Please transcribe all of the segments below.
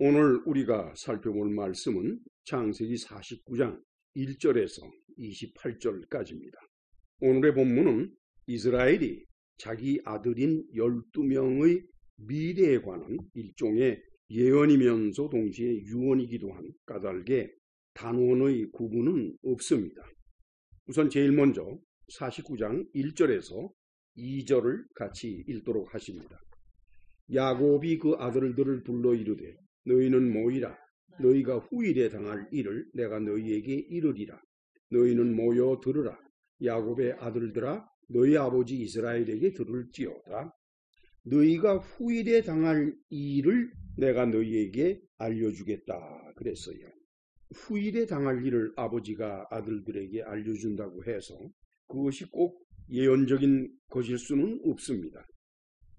오늘 우리가 살펴볼 말씀은 창세기 49장 1절에서 28절까지입니다. 오늘의 본문은 이스라엘이 자기 아들인 12명의 미래에 관한 일종의 예언이면서 동시에 유언이기도 한 까닭에 단원의 구분은 없습니다. 우선 제일 먼저 49장 1절에서 2절을 같이 읽도록 하십니다. 야곱이 그 아들들을 불러 이르되 너희는 모이라. 너희가 후일에 당할 일을 내가 너희에게 이르리라. 너희는 모여 들으라. 야곱의 아들들아, 너희 아버지 이스라엘에게 들을지어다. 너희가 후일에 당할 일을 내가 너희에게 알려주겠다 그랬어요. 후일에 당할 일을 아버지가 아들들에게 알려준다고 해서 그것이 꼭 예언적인 것일 수는 없습니다.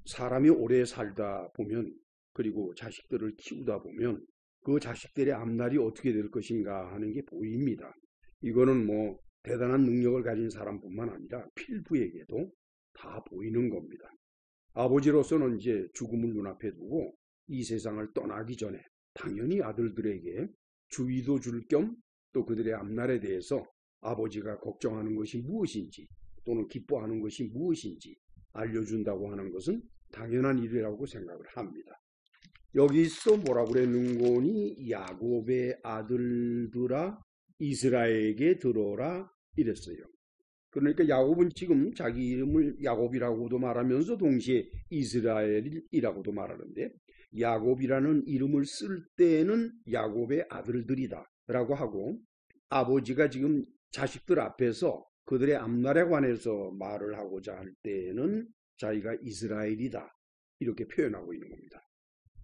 사람이 오래 살다 보면, 그리고 자식들을 키우다 보면 그 자식들의 앞날이 어떻게 될 것인가 하는 게 보입니다. 이거는 뭐 대단한 능력을 가진 사람뿐만 아니라 필부에게도 다 보이는 겁니다. 아버지로서는 이제 죽음을 눈앞에 두고 이 세상을 떠나기 전에 당연히 아들들에게 주의도 줄 겸 또 그들의 앞날에 대해서 아버지가 걱정하는 것이 무엇인지 또는 기뻐하는 것이 무엇인지 알려준다고 하는 것은 당연한 일이라고 생각을 합니다. 여기서 뭐라고 그랬는고니 야곱의 아들들아 이스라엘에게 들어라 이랬어요. 그러니까 야곱은 지금 자기 이름을 야곱이라고도 말하면서 동시에 이스라엘이라고도 말하는데, 야곱이라는 이름을 쓸 때는 야곱의 아들들이다 라고 하고, 아버지가 지금 자식들 앞에서 그들의 앞날에 관해서 말을 하고자 할 때는 자기가 이스라엘이다 이렇게 표현하고 있는 겁니다.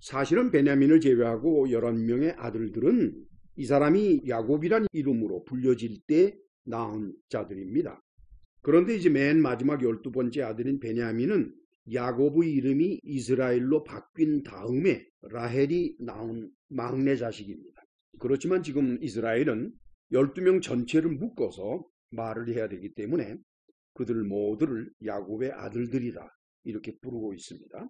사실은 베냐민을 제외하고 11명의 아들들은 이 사람이 야곱이라는 이름으로 불려질 때 낳은 자들입니다. 그런데 이제 맨 마지막 12번째 아들인 베냐민은 야곱의 이름이 이스라엘로 바뀐 다음에 라헬이 낳은 막내 자식입니다. 그렇지만 지금 이스라엘은 12명 전체를 묶어서 말을 해야 되기 때문에 그들 모두를 야곱의 아들들이다 이렇게 부르고 있습니다.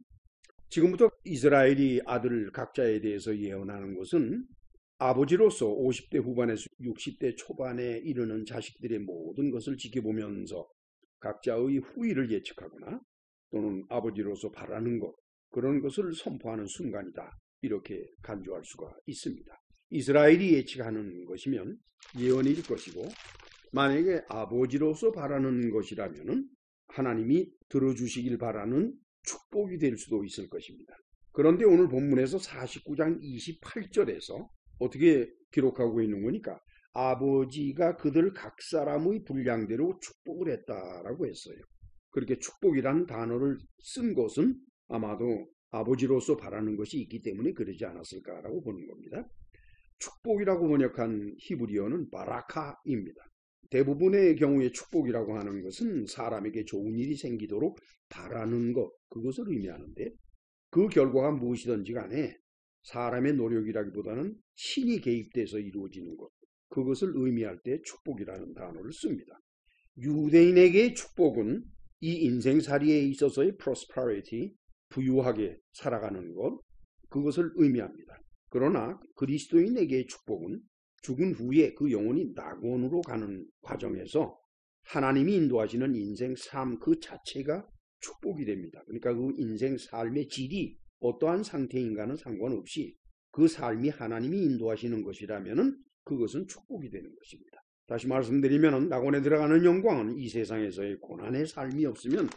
지금부터 이스라엘이 아들 각자에 대해서 예언하는 것은 아버지로서 50대 후반에서 60대 초반에 이르는 자식들의 모든 것을 지켜보면서 각자의 후일을 예측하거나 또는 아버지로서 바라는 것, 그런 것을 선포하는 순간이다 이렇게 간주할 수가 있습니다. 이스라엘이 예측하는 것이면 예언일 것이고, 만약에 아버지로서 바라는 것이라면 하나님이 들어주시길 바라는 축복이 될 수도 있을 것입니다. 그런데 오늘 본문에서 49장 28절에서 어떻게 기록하고 있는 거니까 아버지가 그들 각 사람의 분량대로 축복을 했다라고 했어요. 그렇게 축복이라는 단어를 쓴 것은 아마도 아버지로서 바라는 것이 있기 때문에 그러지 않았을까라고 보는 겁니다. 축복이라고 번역한 히브리어는 바라카입니다. 대부분의 경우에 축복이라고 하는 것은 사람에게 좋은 일이 생기도록 바라는 것, 그것을 의미하는데, 그 결과가 무엇이든지 간에 사람의 노력이라기보다는 신이 개입돼서 이루어지는 것, 그것을 의미할 때 축복이라는 단어를 씁니다. 유대인에게의 축복은 이 인생살이에 있어서의 prosperity, 부유하게 살아가는 것, 그것을 의미합니다. 그러나 그리스도인에게의 축복은 죽은 후에 그 영혼이 낙원으로 가는 과정에서 하나님이 인도하시는 인생 삶 그 자체가 축복이 됩니다. 그러니까 그 인생 삶의 질이 어떠한 상태인가는 상관없이 그 삶이 하나님이 인도하시는 것이라면 그것은 축복이 되는 것입니다. 다시 말씀드리면 낙원에 들어가는 영광은 이 세상에서의 고난의 삶이 없으면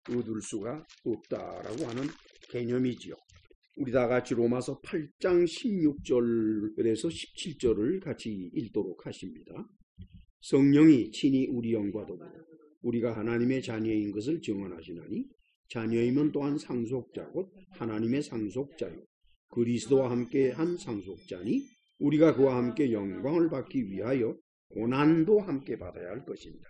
얻을 수가 없다라고 하는 개념이지요. 우리 다 같이 로마서 8장 16절에서 17절을 같이 읽도록 하십니다. 성령이 친히 우리 영과 더불어 우리가 하나님의 자녀인 것을 증언하시나니 자녀이면 또한 상속자 곧 하나님의 상속자요 그리스도와 함께 한 상속자니 우리가 그와 함께 영광을 받기 위하여 고난도 함께 받아야 할 것입니다.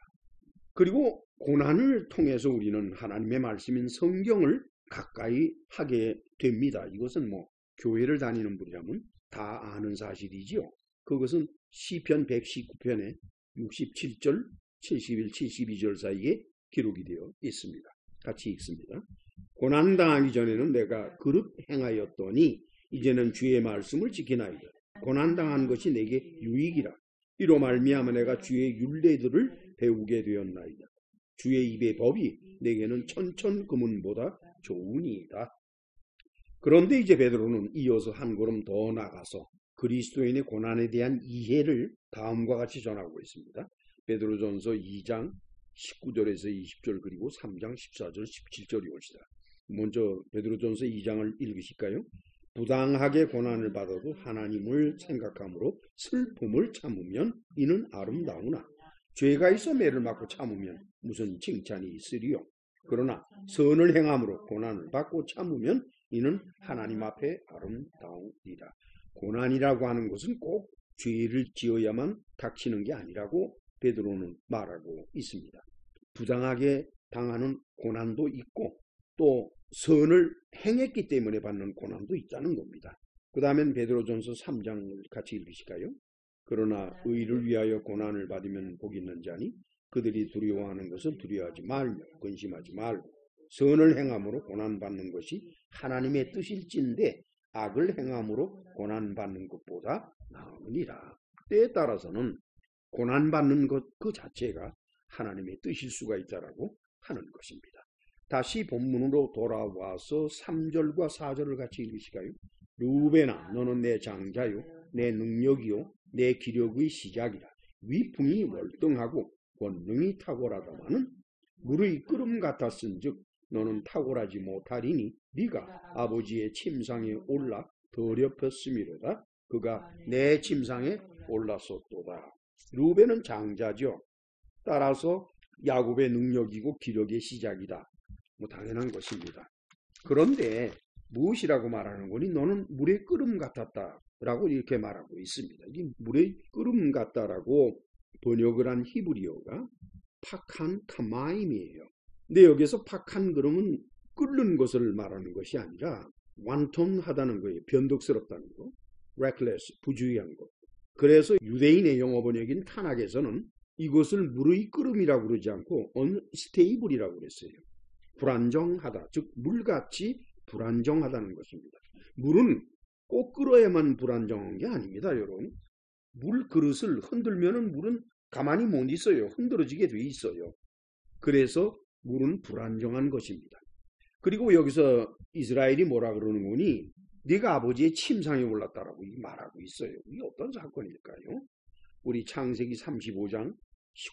그리고 고난을 통해서 우리는 하나님의 말씀인 성경을 가까이 하게 됩니다. 이것은 뭐 교회를 다니는 분이라면 다 아는 사실이지요. 그것은 시편 119편의 67절, 71, 72절 사이에 기록이 되어 있습니다. 같이 읽습니다. 고난 당하기 전에는 내가 그릇 행하였더니 이제는 주의 말씀을 지키나이다. 고난당한 것이 내게 유익이라. 이로 말미암아 내가 주의 율례들을 배우게 되었나이다. 주의 입의 법이 내게는 천천금은보다 좋으니이다. 그런데 이제 베드로는 이어서 한 걸음 더 나가서 그리스도인의 고난에 대한 이해를 다음과 같이 전하고 있습니다. 베드로전서 2장 19절에서 20절 그리고 3장 14절 17절이 옵시다. 먼저 베드로전서 2장을 읽으실까요? 부당하게 고난을 받아도 하나님을 생각함으로 슬픔을 참으면 이는 아름다우나 죄가 있어 매를 맞고 참으면 무슨 칭찬이 있으리요. 그러나 선을 행함으로 고난을 받고 참으면 이는 하나님 앞에 아름다우리라. 고난이라고 하는 것은 꼭 죄를 지어야만 닥치는 게 아니라고 베드로는 말하고 있습니다. 부당하게 당하는 고난도 있고 또 선을 행했기 때문에 받는 고난도 있다는 겁니다. 그 다음엔 베드로전서 3장을 같이 읽으실까요? 그러나 의를 위하여 고난을 받으면 복이 있는 자니 그들이 두려워하는 것을 두려워하지 말며 근심하지 말고 선을 행함으로 고난받는 것이 하나님의 뜻일진데 악을 행함으로 고난받는 것보다 나으니라. 때에 따라서는 고난받는 것 그 자체가 하나님의 뜻일 수가 있다라고 하는 것입니다. 다시 본문으로 돌아와서 3절과 4절을 같이 읽으실까요? 르우벤아 너는 내 장자요 내 능력이요 내 기력의 시작이라. 위풍이 월등하고 권능이 탁월하다마는 물의 끓음 같았은즉 너는 탁월하지 못하리니 네가 아버지의 침상에 올라 더럽혔음이로다. 그가 내 침상에 올랐었도다. 르우벤은 장자죠. 따라서 야곱의 능력이고 기력의 시작이다. 당연한 것입니다. 그런데 무엇이라고 말하는 거니? 너는 물의 끓음 같았다라고 이렇게 말하고 있습니다. 이 물의 끓음 같다라고 번역을 한 히브리어가 팍한 카마임이에요. 근데 여기서 팍한 그러면 끓는 것을 말하는 것이 아니라 완통하다는 거예요. 변덕스럽다는 거. reckless, 부주의한 것. 그래서 유대인의 영어 번역인 타낙에서는 이것을 물의 끓음이라고 그러지 않고 unstable이라고 그랬어요. 불안정하다, 즉 물같이 불안정하다는 것입니다. 물은 꼭 끓어야만 불안정한 게 아닙니다, 여러분. 물 그릇을 흔들면은 물은 가만히 못 있어요. 흔들어지게 돼 있어요. 그래서 물은 불안정한 것입니다. 그리고 여기서 이스라엘이 뭐라 그러는 거니? 네가 아버지의 침상에 올랐다라고 말하고 있어요. 이게 어떤 사건일까요? 우리 창세기 35장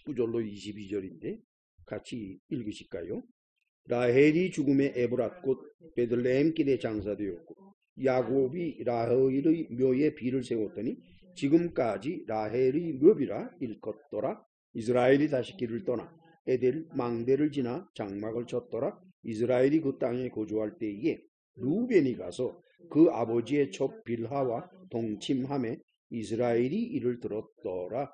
19절로 22절인데 같이 읽으실까요? 라헬이 죽음에 에브랏 곧 베들레헴 길에 장사되었고 야곱이 라헬의 묘에 비를 세웠더니 지금까지 라헬의 묘비라 일컫더라. 이스라엘이 다시 길을 떠나 에델 망대를 지나 장막을 쳤더라. 이스라엘이 그 땅에 거주할 때에 루벤이 가서 그 아버지의 첩 빌하와 동침함에 이스라엘이 이를 들었더라.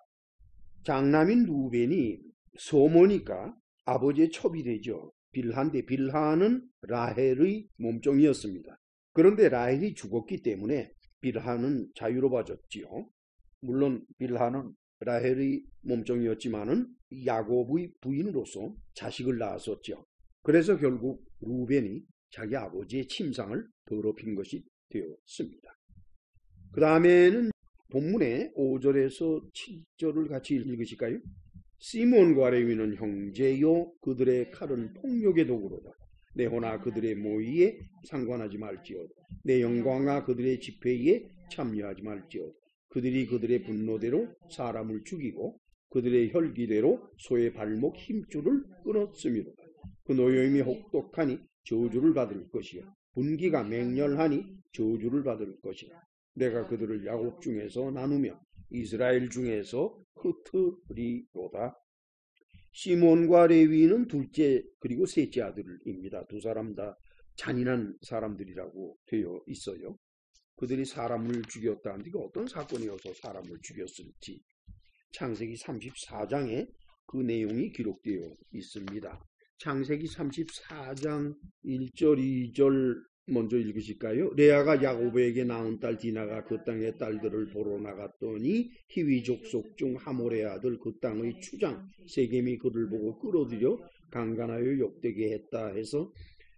장남인 루벤이 소모니까 아버지의 첩이 되죠. 빌하인데 빌하는 라헬의 몸종이었습니다. 그런데 라헬이 죽었기 때문에 빌하는 자유로워졌지요. 물론 빌하는 라헬의 몸종이었지만은 야곱의 부인으로서 자식을 낳았었죠. 그래서 결국 루벤이 자기 아버지의 침상을 더럽힌 것이 되었습니다. 그 다음에는 본문의 5절에서 7절을 같이 읽으실까요? 시몬과 레위는 형제요 그들의 칼은 폭력의 도구로다. 내 호나 그들의 모의에 상관하지 말지어다. 내 영광아 그들의 집회에 참여하지 말지어다. 그들이 그들의 분노대로 사람을 죽이고 그들의 혈기대로 소의 발목 힘줄을 끊었음이로다. 그 노여임이 혹독하니 저주를 받을 것이요 분기가 맹렬하니 저주를 받을 것이라. 내가 그들을 야곱 중에서 나누며 이스라엘 중에서 흩으리로다. 시몬과 레위는 둘째 그리고 셋째 아들입니다. 두 사람 다 잔인한 사람들이라고 되어 있어요. 그들이 사람을 죽였다는데 어떤 사건이어서 사람을 죽였을지 창세기 34장에 그 내용이 기록되어 있습니다. 창세기 34장 1절 2절 먼저 읽으실까요? 레아가 야곱에게 낳은 딸 디나가 그 땅의 딸들을 보러 나갔더니 히위 족속 중 하몰의 아들 그 땅의 추장 세겜이 그를 보고 끌어들여 강간하여 욕되게 했다 해서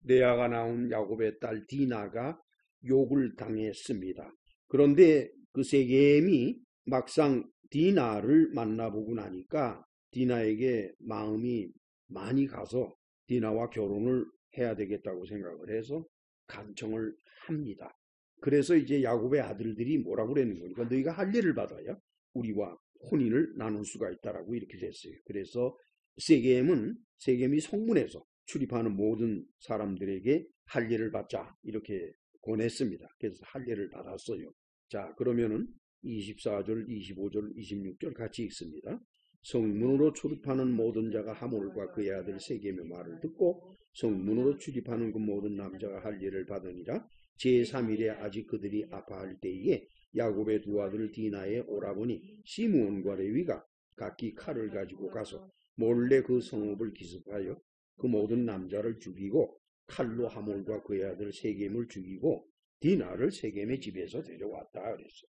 레아가 낳은 야곱의 딸 디나가 욕을 당했습니다. 그런데 그 세겜이 막상 디나를 만나보고 나니까 디나에게 마음이 많이 가서 디나와 결혼을 해야 되겠다고 생각을 해서 간청을 합니다. 그래서 이제 야곱의 아들들이 뭐라고 그랬는 거니까 너희가 할례를 받아야 우리와 혼인을 나눌 수가 있다라고 이렇게 됐어요. 그래서 세겜이 성문에서 출입하는 모든 사람들에게 할례를 받자 이렇게 권했습니다. 그래서 할례를 받았어요. 자, 그러면은 24절, 25절, 26절 같이 읽습니다. 성문으로 출입하는 모든 자가 하몰과 그의 아들 세겜의 말을 듣고 성문으로 출입하는 그 모든 남자가 할례를 받으니라. 제3일에 아직 그들이 아파할 때에 야곱의 두 아들 디나의 오라버니 시므온과 레위가 각기 칼을 가지고 가서 몰래 그 성읍을 기습하여 그 모든 남자를 죽이고 칼로 하몰과 그의 아들 세겜을 죽이고 디나를 세겜의 집에서 데려왔다 그랬어요.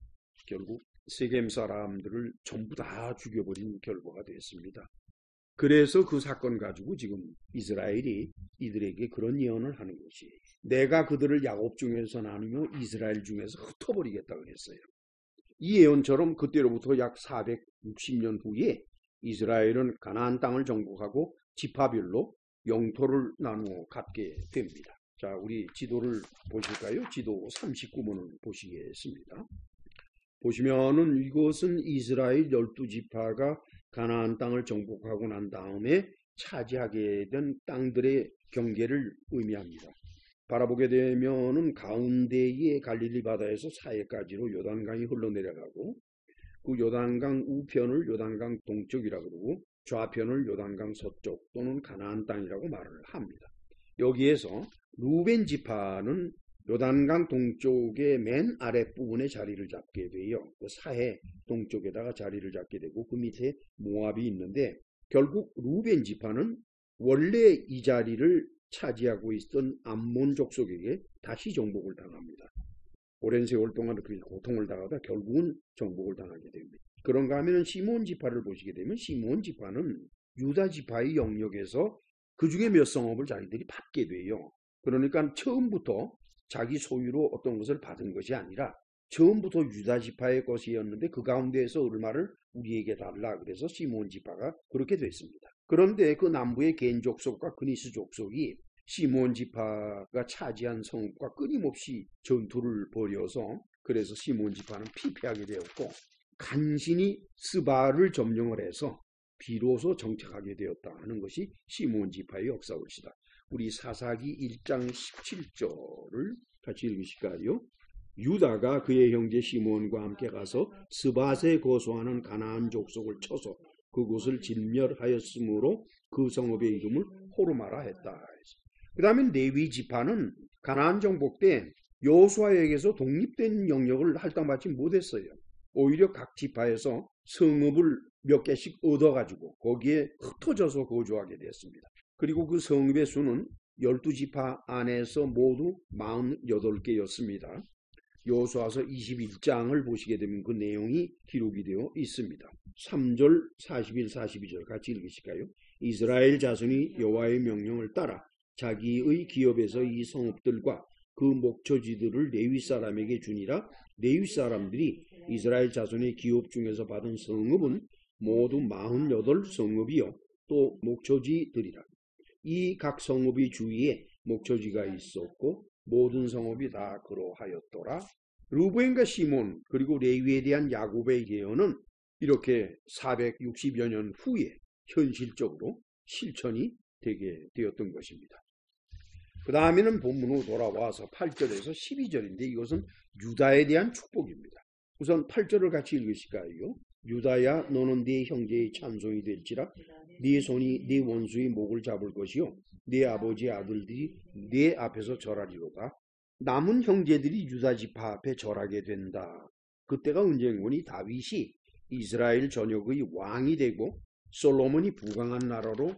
결국 세겜 사람들을 전부 다 죽여버린 결과가 됐습니다. 그래서 그 사건 가지고 지금 이스라엘이 이들에게 그런 예언을 하는 것이 내가 그들을 야곱 중에서 나누며 이스라엘 중에서 흩어버리겠다 그랬어요. 이 예언처럼 그때로부터 약 460년 후에 이스라엘은 가나안 땅을 정복하고 지파별로 영토를 나누어 갖게 됩니다. 자, 우리 지도를 보실까요? 지도 39번을 보시겠습니다. 보시면은 이것은 이스라엘 12지파가 가나안 땅을 정복하고 난 다음에 차지하게 된 땅들의 경계를 의미합니다. 바라보게 되면은 가운데의 갈릴리 바다에서 사해까지로 요단강이 흘러내려가고 그 요단강 우편을 요단강 동쪽이라고 그러고 좌편을 요단강 서쪽 또는 가나안 땅이라고 말을 합니다. 여기에서 루벤 지파는 요단강 동쪽의 맨 아랫부분에 자리를 잡게 돼요. 그 사해 동쪽에다가 자리를 잡게 되고 그 밑에 모압이 있는데 결국 루벤 지파는 원래 이 자리를 차지하고 있던 암몬 족속에게 다시 정복을 당합니다. 오랜 세월 동안 그렇게 고통을 당하다 결국은 정복을 당하게 됩니다. 그런가 하면 시므온 지파를 보시게 되면 시므온 지파는 유다 지파의 영역에서 그 중에 몇 성읍을 자기들이 받게 돼요. 그러니까 처음부터 자기 소유로 어떤 것을 받은 것이 아니라 처음부터 유다 지파의 것이었는데 그 가운데에서 얼마를 우리에게 달라 그래서 시므온 지파가 그렇게 됐습니다. 그런데 그 남부의 겐 족속과 그니스 족속이 시므온 지파가 차지한 성읍과 끊임없이 전투를 벌여서 그래서 시므온 지파는 피폐하게 되었고 간신히 스바를 점령을 해서 비로소 정착하게 되었다 하는 것이 시므온 지파의 역사입니다. 우리 사사기 1장 17절을 같이 읽으실까요? 유다가 그의 형제 시므온과 함께 가서 스밧에 거주하는 가나안 족속을 쳐서 그곳을 진멸하였으므로 그 성읍의 이름을 호르마라 했다. 그 다음에 레위 지파는 가나안 정복 때 여호수아에게서 독립된 영역을 할당받지 못했어요. 오히려 각 지파에서 성읍을 몇 개씩 얻어가지고 거기에 흩어져서 거주하게 됐습니다. 그리고 그 성읍의 수는 12지파 안에서 모두 48개였습니다. 여호수아서 21장을 보시게 되면 그 내용이 기록이 되어 있습니다. 3절, 41, 42절 같이 읽으실까요? 이스라엘 자손이 여호와의 명령을 따라 자기의 기업에서 이 성읍들과 그 목초지들을 레위 사람에게 주니라. 레위 사람들이 이스라엘 자손의 기업 중에서 받은 성읍은 모두 48성읍이요 또 목초지들이라. 이 각 성읍이 주위에 목초지가 있었고 모든 성읍이 다 그러하였더라. 루벤과 시몬 그리고 레위에 대한 야곱의 예언은 이렇게 460여 년 후에 현실적으로 실천이 되게 되었던 것입니다. 그 다음에는 본문으로 돌아와서 8절에서 12절인데 이것은 유다에 대한 축복입니다. 우선 8절을 같이 읽으실까요? 유다야 너는 네 형제의 찬송이 될지라 네 손이 네 원수의 목을 잡을 것이요 네 아버지의 아들들이 네 앞에서 절하리로다. 남은 형제들이 유다 지파 앞에 절하게 된다. 그때가 언젠고니 다윗이 이스라엘 전역의 왕이 되고 솔로몬이 부강한 나라로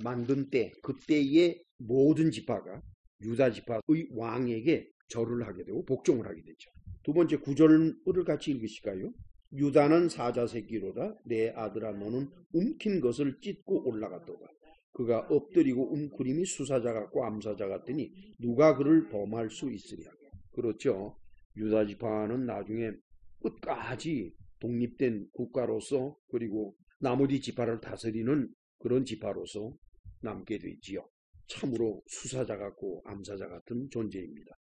만든 때 그때의 모든 지파가 유다 지파의 왕에게 절을 하게 되고 복종을 하게 되죠. 두 번째 9절을 같이 읽으실까요? 유다는 사자 새끼로다. 내 아들아 너는 움킨 것을 찢고 올라갔도다. 그가 엎드리고 움크림이 수사자 같고 암사자 같더니 누가 그를 범할 수 있으랴. 그렇죠. 유다 지파는 나중에 끝까지 독립된 국가로서 그리고 나머지 지파를 다스리는 그런 지파로서 남게 되지요. 참으로 수사자 같고 암사자 같은 존재입니다.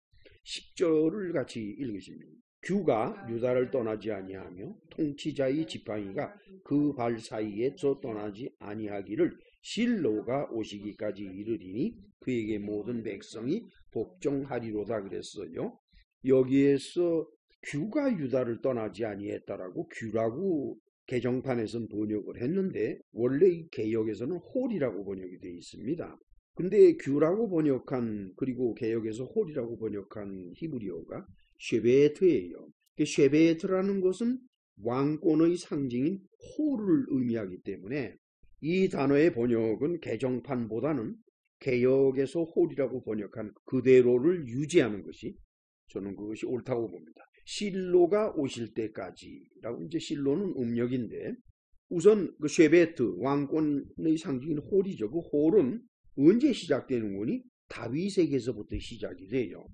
10절을 같이 읽으십니다. 규가 유다를 떠나지 아니하며 통치자의 지팡이가 그 발 사이에서 떠나지 아니하기를 실로가 오시기까지 이르리니 그에게 모든 백성이 복종하리로다 그랬어요. 여기에서 규가 유다를 떠나지 아니했다라고 규라고 개정판에서는 번역을 했는데 원래 이 개역에서는 홀이라고 번역이 되어 있습니다. 근데 규라고 번역한 그리고 개역에서 홀이라고 번역한 히브리어가 쉐베트예요. 쉐베트라는 것은 왕권의 상징인 홀을 의미하기 때문에 이 단어의 번역은 개정판보다는 개역에서 홀이라고 번역한 그대로를 유지하는 것이 저는 그것이 옳다고 봅니다. 실로가 오실 때까지라고 이제 실로는 음력인데 우선 그 쉐베트 왕권의 상징인 홀이죠. 그 홀은 언제 시작되는 거니? 다윗에게서부터 시작이 돼요.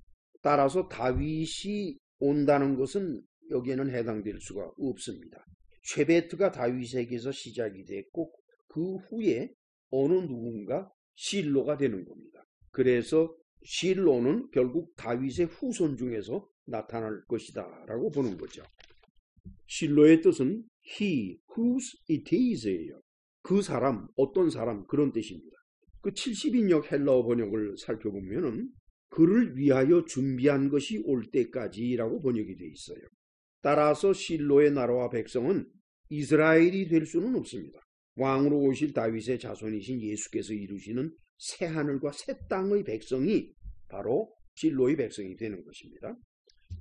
따라서 다윗이 온다는 것은 여기에는 해당될 수가 없습니다. 쉐베트가 다윗에게서 시작이 됐고 그 후에 어느 누군가 실로가 되는 겁니다. 그래서 실로는 결국 다윗의 후손 중에서 나타날 것이다 라고 보는 거죠. 실로의 뜻은 he whose it is예요. 그 사람, 어떤 사람 그런 뜻입니다. 그 70인역 헬라어 번역을 살펴보면은 그를 위하여 준비한 것이 올 때까지라고 번역이 되어 있어요. 따라서 실로의 나라와 백성은 이스라엘이 될 수는 없습니다. 왕으로 오실 다윗의 자손이신 예수께서 이루시는 새 하늘과 새 땅의 백성이 바로 실로의 백성이 되는 것입니다.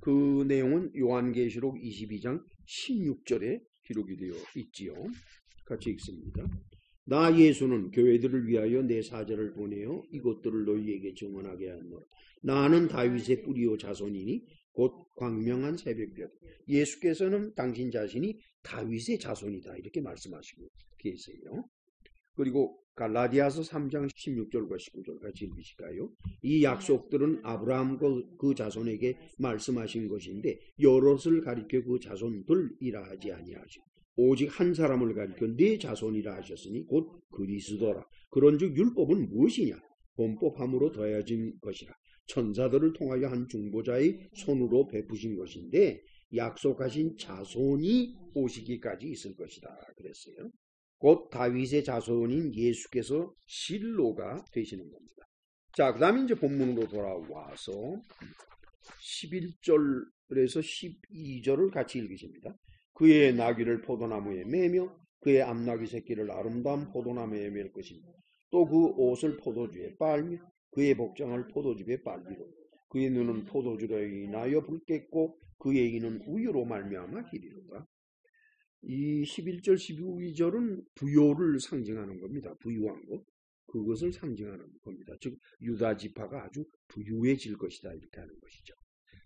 그 내용은 요한계시록 22장 16절에 기록이 되어 있지요. 같이 읽습니다. 나 예수는 교회들을 위하여 내 사자를 보내어 이것들을 너희에게 증언하게 하노라. 나는 다윗의 뿌리요 자손이니 곧 광명한 새벽별. 예수께서는 당신 자신이 다윗의 자손이다 이렇게 말씀하시고 계세요. 그리고 갈라디아서 3장 16절과 19절 같이 읽으실까요? 이 약속들은 아브라함과 그 자손에게 말씀하신 것인데 여럿을 가리켜 그 자손들이라 하지 아니하시고 오직 한 사람을 가리켜 네 자손이라 하셨으니 곧 그리스도라. 그런즉 율법은 무엇이냐? 본법함으로 더해진 것이라. 천사들을 통하여 한 중보자의 손으로 베푸신 것인데 약속하신 자손이 오시기까지 있을 것이다 그랬어요. 곧 다윗의 자손인 예수께서 실로가 되시는 겁니다. 자, 그 다음에 이제 본문으로 돌아와서 11절에서 12절을 같이 읽으십니다. 그의 나귀를 포도나무에 매며 그의 암나귀 새끼를 아름다운 포도나무에 맬 것입니다. 또 그 옷을 포도주에 빨며 그의 복장을 포도즙에 빨리로 그의 눈은 포도주로 인하여 붉겠고 그의 이는 우유로 말미암아 희리로다. 이 11절 12절은 부요를 상징하는 겁니다. 부유한 것. 그것을 상징하는 겁니다. 즉 유다 지파가 아주 부유해질 것이다 이렇게 하는 것이죠.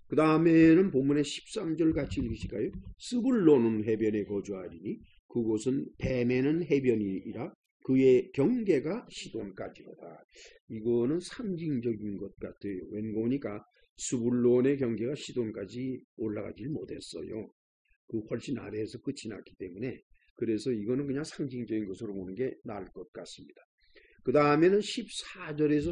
그 다음에는 본문의 13절 같이 읽으실까요? 스불론은 해변에 거주하리니 그곳은 뱀에는 해변이라 그의 경계가 시돈까지로다. 이거는 상징적인 것 같아요. 왠고 보니까 스불론의 경계가 시돈까지 올라가질 못했어요. 그 훨씬 아래에서 끝이 났기 때문에 그래서 이거는 그냥 상징적인 것으로 보는 게 나을 것 같습니다. 그 다음에는 14절에서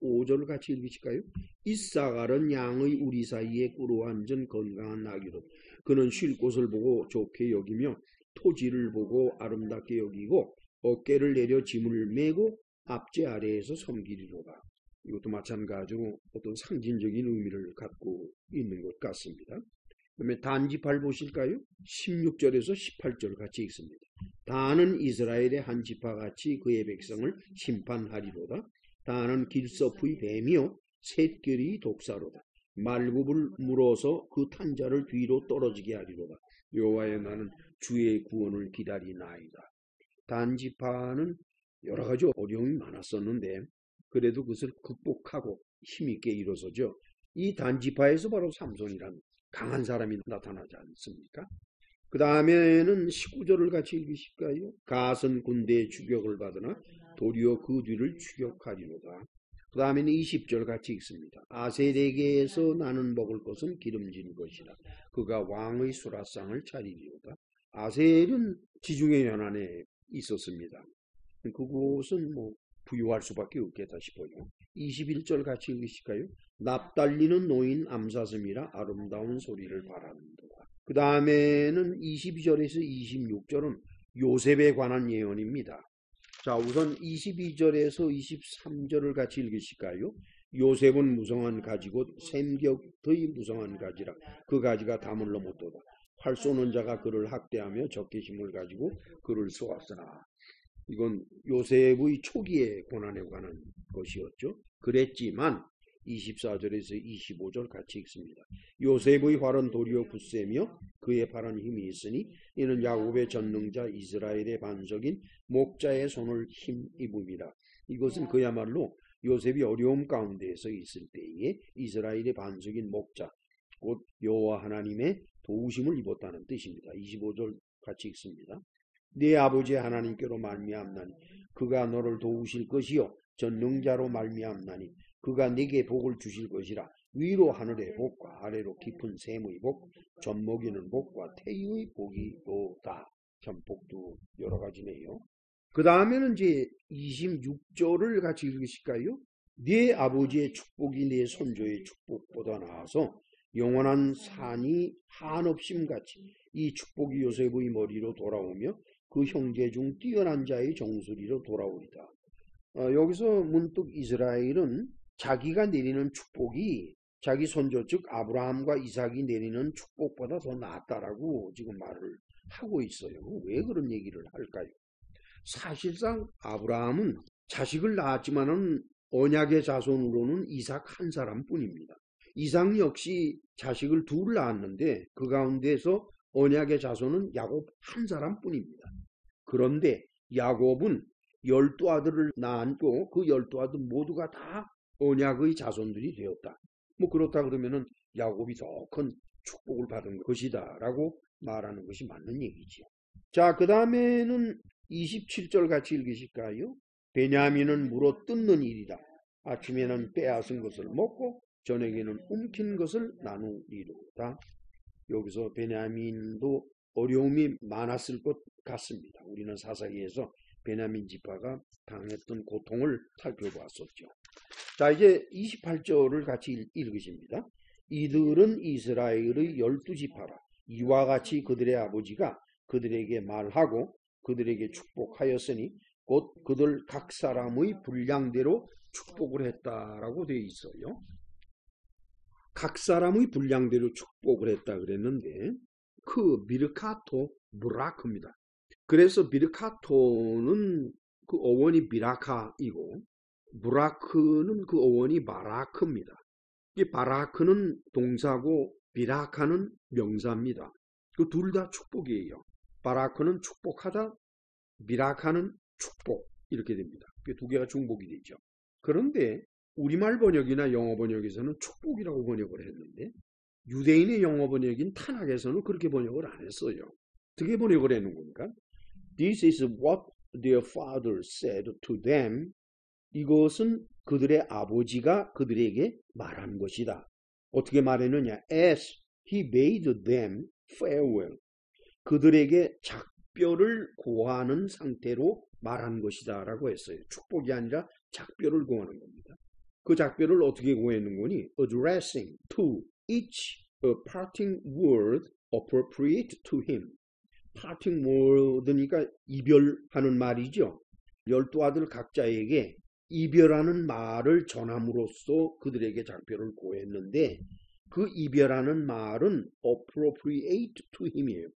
15절을 같이 읽으실까요? 이사갈은 양의 우리 사이에 꿇어 앉은 건강한 나귀로 그는 쉴 곳을 보고 좋게 여기며 토지를 보고 아름답게 여기고 어깨를 내려 짐을 메고 앞제 아래에서 섬기리로다. 이것도 마찬가지로 어떤 상징적인 의미를 갖고 있는 것 같습니다. 그다음에 단지파를 보실까요? 16절에서 18절 같이 읽습니다. 다는 이스라엘의 한 지파같이 그의 백성을 심판하리로다. 다는 길섭의 뱀이요 샛결이 독사로다. 말굽을 물어서 그 탄자를 뒤로 떨어지게 하리로다. 여호와의 나는 주의 구원을 기다리나이다. 단지파는 여러 가지 어려움이 많았었는데 그래도 그것을 극복하고 힘있게 일어서죠. 이 단지파에서 바로 삼손이란 강한 사람이 나타나지 않습니까? 그 다음에는 19절을 같이 읽으실까요? 갓은 군대의 추격을 받으나 도리어 그 뒤를 추격하리로다. 그 다음에는 20절 같이 읽습니다. 아셀에게서 나는 먹을 것은 기름진 것이라. 그가 왕의 수라상을 차리리로다. 아셀은 지중해 연안에 있었습니다. 그곳은 뭐 부유할 수밖에 없겠다 싶어요. 21절 같이 읽으실까요? 납달리는 노인 암사슴이라 아름다운 소리를 바란도다. 그 다음에는 22절에서 26절은 요셉에 관한 예언입니다. 자, 우선 22절에서 23절을 같이 읽으실까요? 요셉은 무성한 가지고 샘격의 무성한 가지라. 그 가지가 담을 넘었도다. 활 쏘는 자가 그를 학대하며 적개심을 가지고 그를 쏘았으나. 이건 요셉의 초기의 고난에 관한 것이었죠. 그랬지만 24절에서 25절 같이 읽습니다. 요셉의 활은 도리어 굳세며 그의 팔은 힘이 있으니 이는 야곱의 전능자 이스라엘의 반석인 목자의 손을 힘입음이라. 이것은 그야말로 요셉이 어려움 가운데에서 있을 때에 이스라엘의 반석인 목자 곧 여호와 하나님의 도우심을 입었다는 뜻입니다. 25절 같이 읽습니다. 네 아버지 하나님께로 말미암나니 그가 너를 도우실 것이요 전능자로 말미암나니 그가 네게 복을 주실 것이라. 위로 하늘의 복과 아래로 깊은 샘의 복, 젖먹이는 복과 태의 복이로다. 참 복도 여러 가지네요. 그 다음에는 이제 26절을 같이 읽으실까요? 네 아버지의 축복이 네 손조의 축복보다 나아서 영원한 산이 한없임같이 이 축복이 요셉의 머리로 돌아오며 그 형제 중 뛰어난 자의 정수리로 돌아오리다. 여기서 문득 이스라엘은 자기가 내리는 축복이 자기 손조 즉 아브라함과 이삭이 내리는 축복보다 더 낫다라고 지금 말을 하고 있어요. 왜 그런 얘기를 할까요? 사실상 아브라함은 자식을 낳았지만은 언약의 자손으로는 이삭 한 사람뿐입니다. 이삭 역시 자식을 둘 낳았는데 그 가운데서 언약의 자손은 야곱 한 사람뿐입니다. 그런데 야곱은 12아들을 낳았고 그 12아들 모두가 다 언약의 자손들이 되었다. 뭐 그렇다 그러면은 야곱이 더 큰 축복을 받은 것이다 라고 말하는 것이 맞는 얘기죠. 자, 그 다음에는 27절 같이 읽으실까요? 베냐민은 물어 뜯는 일이다. 아침에는 빼앗은 것을 먹고 저녁에는 움킨 것을 나누리로다. 여기서 베냐민도 어려움이 많았을 것 같습니다. 우리는 사사기에서 베냐민 지파가 당했던 고통을 살펴보았었죠. 자, 이제 28절을 같이 읽으십니다. 이들은 이스라엘의 12지파라. 이와 같이 그들의 아버지가 그들에게 말하고 그들에게 축복하였으니 곧 그들 각 사람의 분량대로 축복을 했다라고 되어 있어요. 각 사람의 분량대로 축복을 했다 그랬는데 그 미르카토 브라크입니다. 그래서 미르카토는 그 어원이 미라카이고 브라크는 그 어원이 바라크입니다. 이 바라크는 동사고 미라카는 명사입니다. 그 둘 다 축복이에요. 바라크는 축복하다, 미라카는 축복 이렇게 됩니다. 두 개가 중복이 되죠. 그런데 우리말 번역이나 영어 번역에서는 축복이라고 번역을 했는데 유대인의 영어 번역인 타낙에서는 그렇게 번역을 안 했어요. 어떻게 번역을 했는 겁니까? This is what their father said to them. 이것은 그들의 아버지가 그들에게 말한 것이다. 어떻게 말했느냐? As he bade them farewell. 그들에게 작별을 고하는 상태로 말한 것이다 라고 했어요. 축복이 아니라 작별을 고하는 겁니다. 그 작별을 어떻게 고했는 거니? Addressing to each a parting word appropriate to him. parting word니까 이별하는 말이죠. 12아들 각자에게 이별하는 말을 전함으로써 그들에게 작별을 고했는데 그 이별하는 말은 appropriate to him이에요.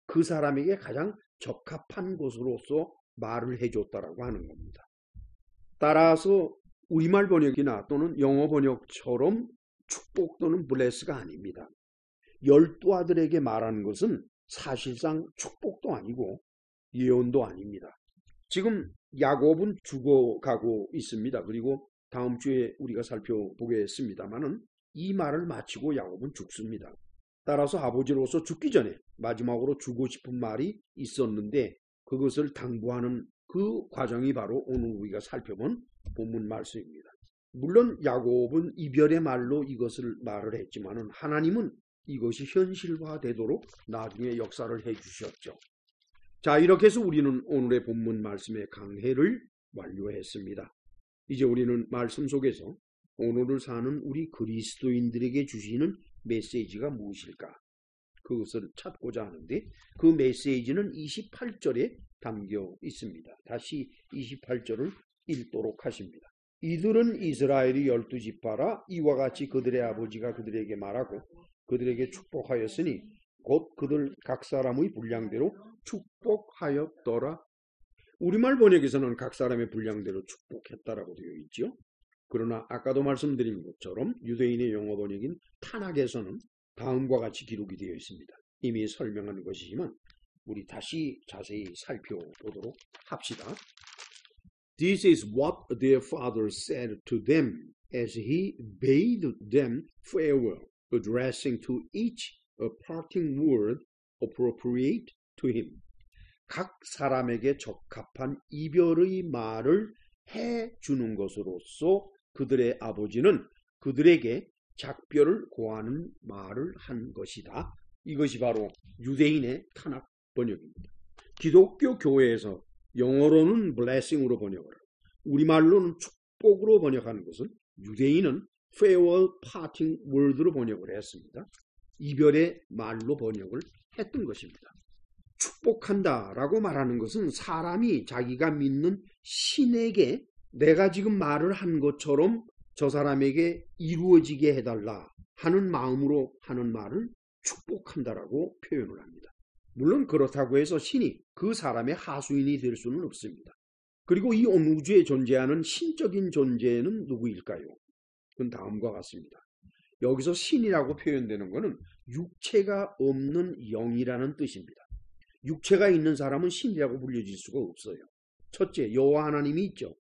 그 사람에게 가장 적합한 것으로서 말을 해줬다라고 하는 겁니다. 따라서 우리말 번역이나 또는 영어 번역처럼 축복 또는 bless가 아닙니다. 12아들에게 말하는 것은 사실상 축복도 아니고 예언도 아닙니다. 지금 야곱은 죽어가고 있습니다. 그리고 다음 주에 우리가 살펴보겠습니다만은 이 말을 마치고 야곱은 죽습니다. 따라서 아버지로서 죽기 전에 마지막으로 주고 싶은 말이 있었는데 그것을 당부하는 그 과정이 바로 오늘 우리가 살펴본 본문 말씀입니다. 물론 야곱은 이별의 말로 이것을 말을 했지만은 하나님은 이것이 현실화되도록 나중에 역사를 해주셨죠. 자, 이렇게 해서 우리는 오늘의 본문 말씀의 강해를 완료했습니다. 이제 우리는 말씀 속에서 오늘을 사는 우리 그리스도인들에게 주시는 메시지가 무엇일까? 그것을 찾고자 하는데 그 메시지는 28절에 담겨 있습니다. 다시 28절을 읽도록 하십니다. 이들은 이스라엘이 12지파라 이와 같이 그들의 아버지가 그들에게 말하고 그들에게 축복하였으니 곧 그들 각 사람의 분량대로 축복하였더라. 우리말 번역에서는 각 사람의 분량대로 축복했다라고 되어 있죠. 그러나 아까도 말씀드린 것처럼 유대인의 영어 번역인 타낙에서는 다음과 같이 기록이 되어 있습니다. 이미 설명한 것이지만 우리 다시 자세히 살펴보도록 합시다. This is what their father said to them as he bade them farewell, addressing to each a parting word appropriate to him. 각 사람에게 적합한 이별의 말을 해주는 것으로서 그들의 아버지는 그들에게 작별을 고하는 말을 한 것이다. 이것이 바로 유대인의 타낙 번역입니다. 기독교 교회에서 영어로는 blessing으로 번역을 하고 우리말로는 축복으로 번역하는 것을 유대인은 farewell parting word로 번역을 했습니다. 이별의 말로 번역을 했던 것입니다. 축복한다라고 말하는 것은 사람이 자기가 믿는 신에게 내가 지금 말을 한 것처럼 저 사람에게 이루어지게 해달라 하는 마음으로 하는 말을 축복한다라고 표현을 합니다. 물론 그렇다고 해서 신이 그 사람의 하수인이 될 수는 없습니다. 그리고 이 온 우주에 존재하는 신적인 존재는 누구일까요? 그건 다음과 같습니다. 여기서 신이라고 표현되는 것은 육체가 없는 영이라는 뜻입니다. 육체가 있는 사람은 신이라고 불려질 수가 없어요. 첫째, 여호와 하나님이 있죠.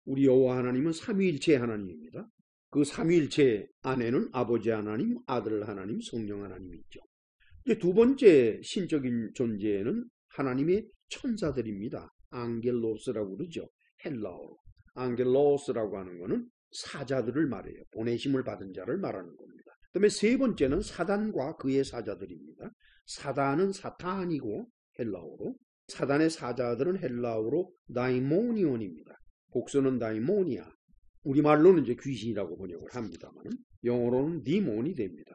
우리 여호와 하나님은 삼위일체 하나님입니다. 그 삼위일체 안에는 아버지 하나님, 아들 하나님, 성령 하나님이 있죠. 이제 두 번째 신적인 존재는 하나님의 천사들입니다. 앙겔로스라고 그러죠. 헬라어로. 앙겔로스라고 하는 것은 사자들을 말해요. 보내심을 받은 자를 말하는 겁니다. 그다음에 세 번째는 사단과 그의 사자들입니다. 사단은 사탄이고 헬라어로, 사단의 사자들은 헬라어로 다이모니온입니다. 복수는 다이모니아. 우리말로는 이제 귀신이라고 번역을 합니다만 영어로는 디몬이 됩니다.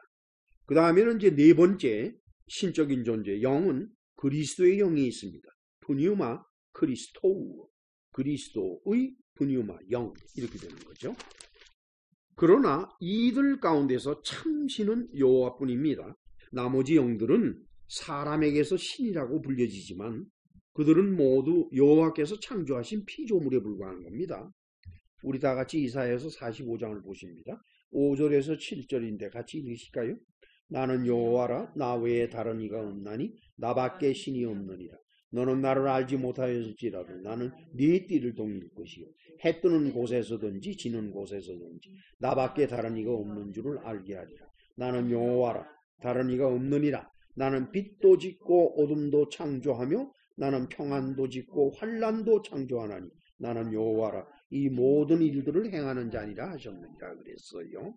그 다음에는 이제 네 번째 신적인 존재 영은 그리스도의 영이 있습니다. 푸뉴마 크리스토우, 그리스도의 푸뉴마 영 이렇게 되는 거죠. 그러나 이들 가운데서 참신은 여호와뿐입니다. 나머지 영들은 사람에게서 신이라고 불려지지만 그들은 모두 여호와께서 창조하신 피조물에 불과한 겁니다. 우리 다 같이 이사야서 45장을 보십니다. 5절에서 7절인데 같이 읽으실까요? 나는 여호와라 나 외에 다른 이가 없나니 나밖에 신이 없느니라. 너는 나를 알지 못하였을지라도 나는 네 띠를 동일 것이요 해 뜨는 곳에서든지 지는 곳에서든지 나밖에 다른 이가 없는 줄을 알게 하리라. 나는 여호와라 다른 이가 없느니라. 나는 빛도 짓고 어둠도 창조하며 나는 평안도 짓고 환난도 창조하나니 나는 여호와라 이 모든 일들을 행하는 자니라 하셨느니라 그랬어요.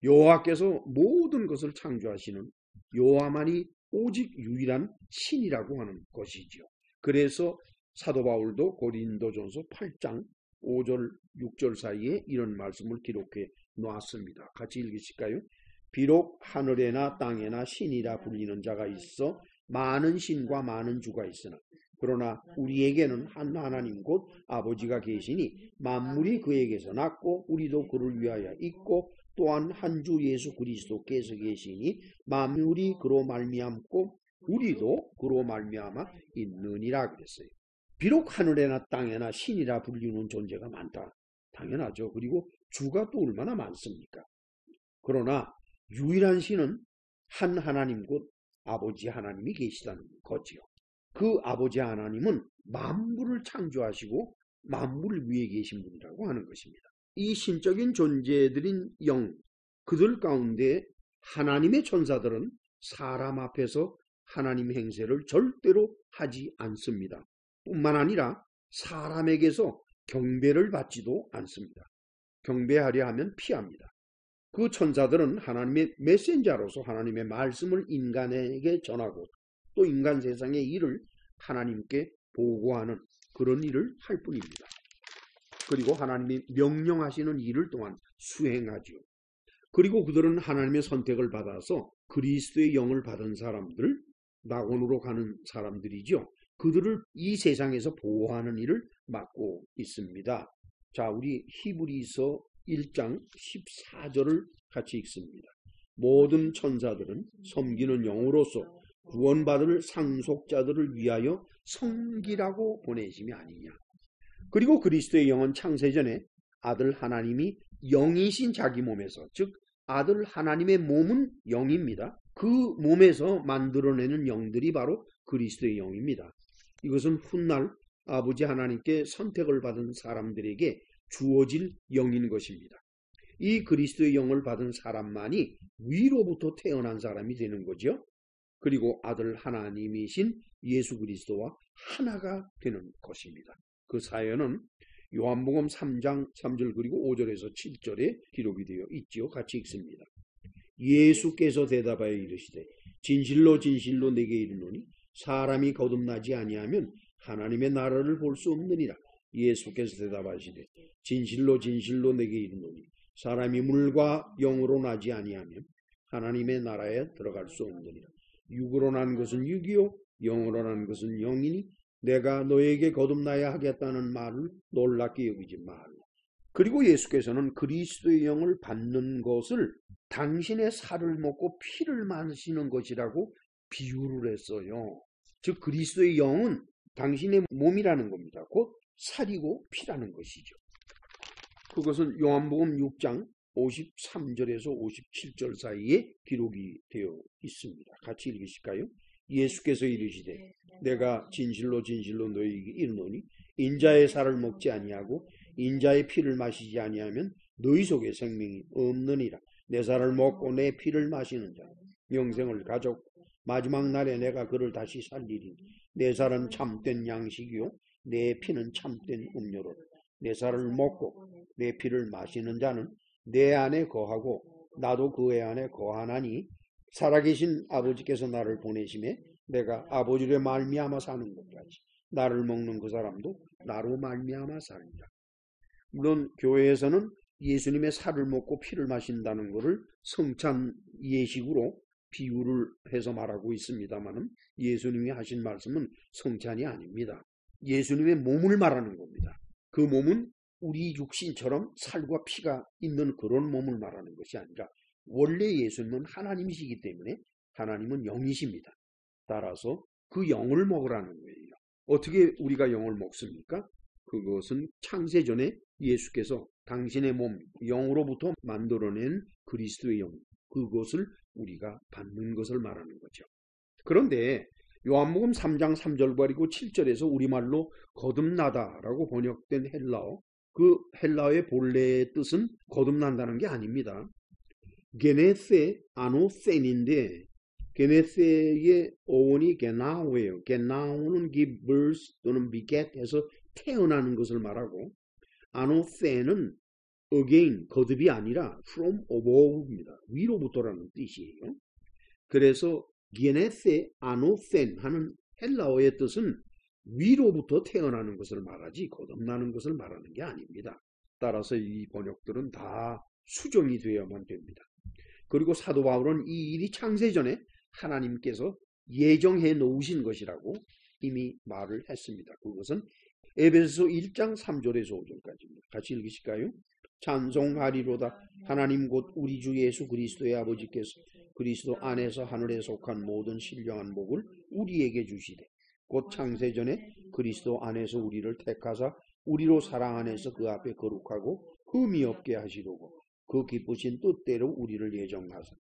여호와께서 모든 것을 창조하시는 여호와만이 오직 유일한 신이라고 하는 것이죠. 그래서 사도 바울도 고린도전서 8장 5절 6절 사이에 이런 말씀을 기록해 놨습니다. 같이 읽으실까요? 비록 하늘에나 땅에나 신이라 불리는 자가 있어 많은 신과 많은 주가 있으나 그러나 우리에게는 한 하나님 곧 아버지가 계시니 만물이 그에게서 났고 우리도 그를 위하여 있고 또한 한 주 예수 그리스도께서 계시니 만물이 그로 말미암고 우리도 그로 말미암아 있느니라 그랬어요. 비록 하늘에나 땅에나 신이라 불리는 존재가 많다. 당연하죠. 그리고 주가 또 얼마나 많습니까? 그러나 유일한 신은 한 하나님 곧 아버지 하나님이 계시다는 거지요. 그 아버지 하나님은 만물을 창조하시고 만물 위에 계신 분이라고 하는 것입니다. 이 신적인 존재들인 영, 그들 가운데 하나님의 천사들은 사람 앞에서 하나님 행세를 절대로 하지 않습니다. 뿐만 아니라 사람에게서 경배를 받지도 않습니다. 경배하려 하면 피합니다. 그 천사들은 하나님의 메신저로서 하나님의 말씀을 인간에게 전하고 또 인간 세상의 일을 하나님께 보고하는 그런 일을 할 뿐입니다. 그리고 하나님이 명령하시는 일을 또한 수행하지요. 그리고 그들은 하나님의 선택을 받아서 그리스도의 영을 받은 사람들, 낙원으로 가는 사람들이죠. 그들을 이 세상에서 보호하는 일을 맡고 있습니다. 자, 우리 히브리서 1장 14절을 같이 읽습니다. 모든 천사들은 섬기는 영으로서 구원받을 상속자들을 위하여 섬기라고 보내심이 아니냐. 그리고 그리스도의 영은 창세전에 아들 하나님이 영이신 자기 몸에서, 즉 아들 하나님의 몸은 영입니다. 그 몸에서 만들어내는 영들이 바로 그리스도의 영입니다. 이것은 훗날 아버지 하나님께 선택을 받은 사람들에게 주어질 영인 것입니다. 이 그리스도의 영을 받은 사람만이 위로부터 태어난 사람이 되는 거죠. 그리고 아들 하나님이신 예수 그리스도와 하나가 되는 것입니다. 그 사연은 요한복음 3장 3절 그리고 5절에서 7절에 기록이 되어 있지요. 같이 읽습니다. 예수께서 대답하여 이르시되 진실로 진실로 내게 이르노니 사람이 거듭나지 아니하면 하나님의 나라를 볼 수 없느니라. 예수께서 대답하시되 진실로 진실로 내게 이르노니 사람이 물과 영으로 나지 아니하면 하나님의 나라에 들어갈 수 없느니라. 육으로 난 것은 육이요 영으로 난 것은 영이니 내가 너에게 거듭나야 하겠다는 말을 놀랍게 여기지 말라. 그리고 예수께서는 그리스도의 영을 받는 것을 당신의 살을 먹고 피를 마시는 것이라고 비유를 했어요. 즉 그리스도의 영은 당신의 몸이라는 겁니다. 곧 살이고 피라는 것이죠. 그것은 요한복음 6장 53절에서 57절 사이에 기록이 되어 있습니다. 같이 읽으실까요? 예수께서 이르시되 내가 진실로 진실로 너희에게 이르노니 인자의 살을 먹지 아니하고 인자의 피를 마시지 아니하면 너희 속에 생명이 없느니라. 내 살을 먹고 내 피를 마시는 자는 영생을 가졌고 마지막 날에 내가 그를 다시 살리리니 내 살은 참된 양식이요 내 피는 참된 음료로다. 내 살을 먹고 내 피를 마시는 자는 내 안에 거하고 나도 그의 안에 거하나니 살아계신 아버지께서 나를 보내심에 내가 아버지로 말미암아 사는 것까지 나를 먹는 그 사람도 나로 말미암아 살리라. 물론 교회에서는 예수님의 살을 먹고 피를 마신다는 것을 성찬 예식으로 비유를 해서 말하고 있습니다만 예수님이 하신 말씀은 성찬이 아닙니다. 예수님의 몸을 말하는 겁니다. 그 몸은 우리 육신처럼 살과 피가 있는 그런 몸을 말하는 것이 아니라 원래 예수님은 하나님이시기 때문에 하나님은 영이십니다. 따라서 그 영을 먹으라는 거예요. 어떻게 우리가 영을 먹습니까? 그것은 창세전에 예수께서 당신의 몸, 영으로부터 만들어낸 그리스도의 영, 그것을 우리가 받는 것을 말하는 거죠. 그런데 요한복음 3장 3절 그리고 7절에서 우리말로 거듭나다라고 번역된 헬라어, 그 헬라어의 본래의 뜻은 거듭난다는 게 아닙니다. 게네세 아노센인데 게네세의 어원이 게나오예요. 게나오는 give birth 또는 beget 해서 태어나는 것을 말하고 아노센은 again 거듭이 아니라 from above입니다. 위로부터라는 뜻이에요. 그래서 게네세 아노센 하는 헬라어의 뜻은 위로부터 태어나는 것을 말하지 거듭나는 것을 말하는 게 아닙니다. 따라서 이 번역들은 다 수정이 되어야만 됩니다. 그리고 사도 바울은 이 일이 창세전에 하나님께서 예정해 놓으신 것이라고 이미 말을 했습니다. 그것은 에베소서 1장 3절에서 5절까지입니다. 같이 읽으실까요? 찬송하리로다 하나님 곧 우리 주 예수 그리스도의 아버지께서 그리스도 안에서 하늘에 속한 모든 신령한 복을 우리에게 주시되 곧 창세전에 그리스도 안에서 우리를 택하사 우리로 사랑 안에서 그 앞에 거룩하고 흠이 없게 하시려고 그 기쁘신 뜻대로 우리를 예정하사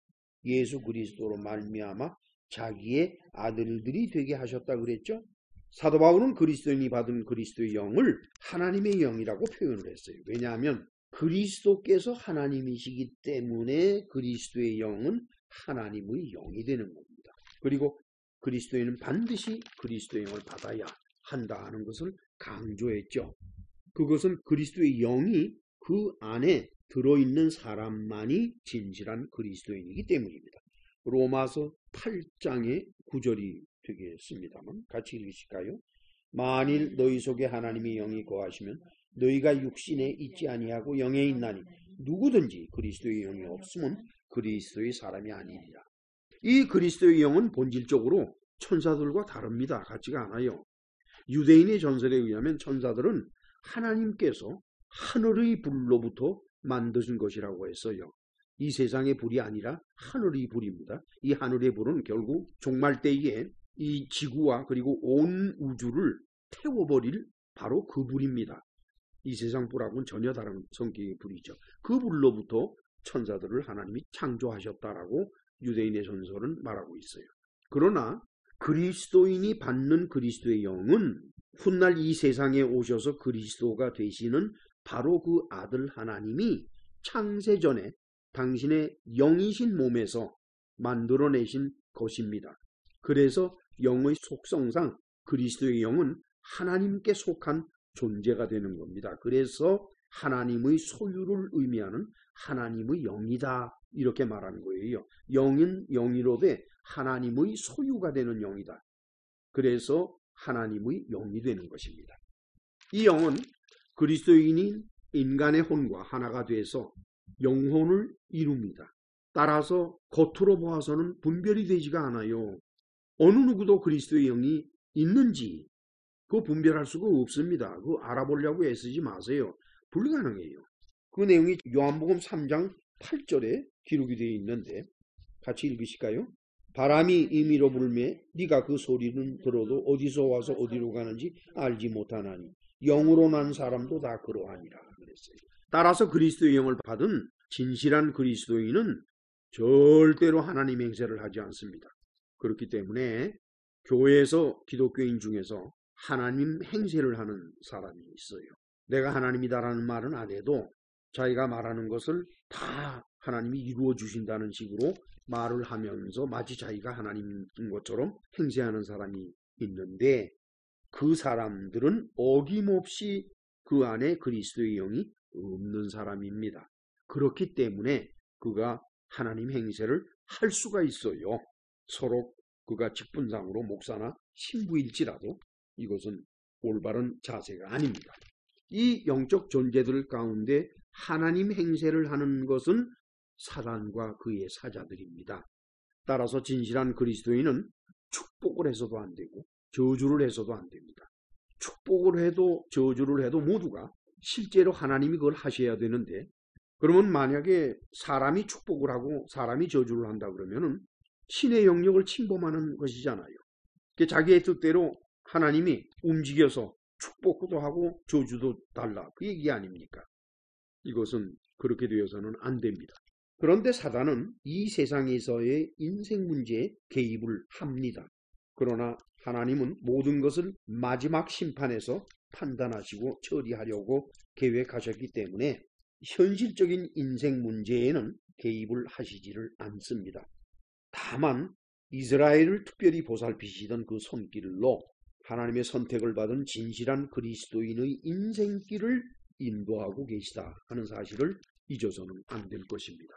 예수 그리스도로 말미암아 자기의 아들들이 되게 하셨다 그랬죠. 사도 바울은 그리스도인이 받은 그리스도의 영을 하나님의 영이라고 표현을 했어요. 왜냐하면 그리스도께서 하나님이시기 때문에 그리스도의 영은 하나님의 영이 되는 겁니다. 그리고 그리스도인은 반드시 그리스도의 영을 받아야 한다는 것을 강조했죠. 그것은 그리스도의 영이 그 안에 들어있는 사람만이 진실한 그리스도인이기 때문입니다. 로마서 8장의 9절이 되겠습니다만 같이 읽으실까요? 만일 너희 속에 하나님의 영이 거하시면 너희가 육신에 있지 아니하고 영에 있나니 누구든지 그리스도의 영이 없으면 그리스도의 사람이 아니리라. 이 그리스도의 영은 본질적으로 천사들과 다릅니다. 같지가 않아요. 유대인의 전설에 의하면 천사들은 하나님께서 하늘의 불로부터 만드신 것이라고 했어요. 이 세상의 불이 아니라 하늘의 불입니다. 이 하늘의 불은 결국 종말 때에 이 지구와 그리고 온 우주를 태워버릴 바로 그 불입니다. 이 세상 불하고는 전혀 다른 성격의 불이죠. 그 불로부터 천사들을 하나님이 창조하셨다라고 유대인의 전설은 말하고 있어요. 그러나 그리스도인이 받는 그리스도의 영은 훗날 이 세상에 오셔서 그리스도가 되시는 바로 그 아들 하나님이 창세전에 당신의 영이신 몸에서 만들어내신 것입니다. 그래서 영의 속성상 그리스도의 영은 하나님께 속한 존재가 되는 겁니다. 그래서 하나님의 소유를 의미하는 하나님의 영이다 이렇게 말하는 거예요. 영은 영이로되 하나님의 소유가 되는 영이다. 그래서 하나님의 영이 되는 것입니다. 이 영은 그리스도인인 인간의 혼과 하나가 돼서 영혼을 이룹니다. 따라서 겉으로 보아서는 분별이 되지가 않아요. 어느 누구도 그리스도의 영이 있는지 그거 분별할 수가 없습니다. 그거 알아보려고 애쓰지 마세요. 불가능해요. 그 내용이 요한복음 3장 8절에 기록이 되어 있는데 같이 읽으실까요? 바람이 임의로 불매 네가 그 소리는 들어도 어디서 와서 어디로 가는지 알지 못하나니 영으로 난 사람도 다 그러하니라 그랬어요. 따라서 그리스도의 영을 받은 진실한 그리스도인은 절대로 하나님 행세를 하지 않습니다. 그렇기 때문에 교회에서 기독교인 중에서 하나님 행세를 하는 사람이 있어요. 내가 하나님이다라는 말은 안 해도 자기가 말하는 것을 다 하나님이 이루어 주신다는 식으로 말을 하면서 마치 자기가 하나님인 것처럼 행세하는 사람이 있는데 그 사람들은 어김없이 그 안에 그리스도의 영이 없는 사람입니다. 그렇기 때문에 그가 하나님 행세를 할 수가 있어요. 서로 그가 직분상으로 목사나 신부일지라도 이것은 올바른 자세가 아닙니다. 이 영적 존재들 가운데 하나님 행세를 하는 것은 사단과 그의 사자들입니다. 따라서 진실한 그리스도인은 축복을 해서도 안 되고 저주를 해서도 안 됩니다. 축복을 해도 저주를 해도 모두가 실제로 하나님이 그걸 하셔야 되는데 그러면 만약에 사람이 축복을 하고 사람이 저주를 한다 그러면은 신의 영역을 침범하는 것이잖아요. 자기의 뜻대로 하나님이 움직여서 축복도 하고 저주도 달라 그 얘기 아닙니까? 이것은 그렇게 되어서는 안 됩니다. 그런데 사단은 이 세상에서의 인생 문제에 개입을 합니다. 그러나 하나님은 모든 것을 마지막 심판에서 판단하시고 처리하려고 계획하셨기 때문에 현실적인 인생 문제에는 개입을 하시지를 않습니다. 다만 이스라엘을 특별히 보살피시던 그 손길로 하나님의 선택을 받은 진실한 그리스도인의 인생길을 인도하고 계시다 하는 사실을 잊어서는 안 될 것입니다.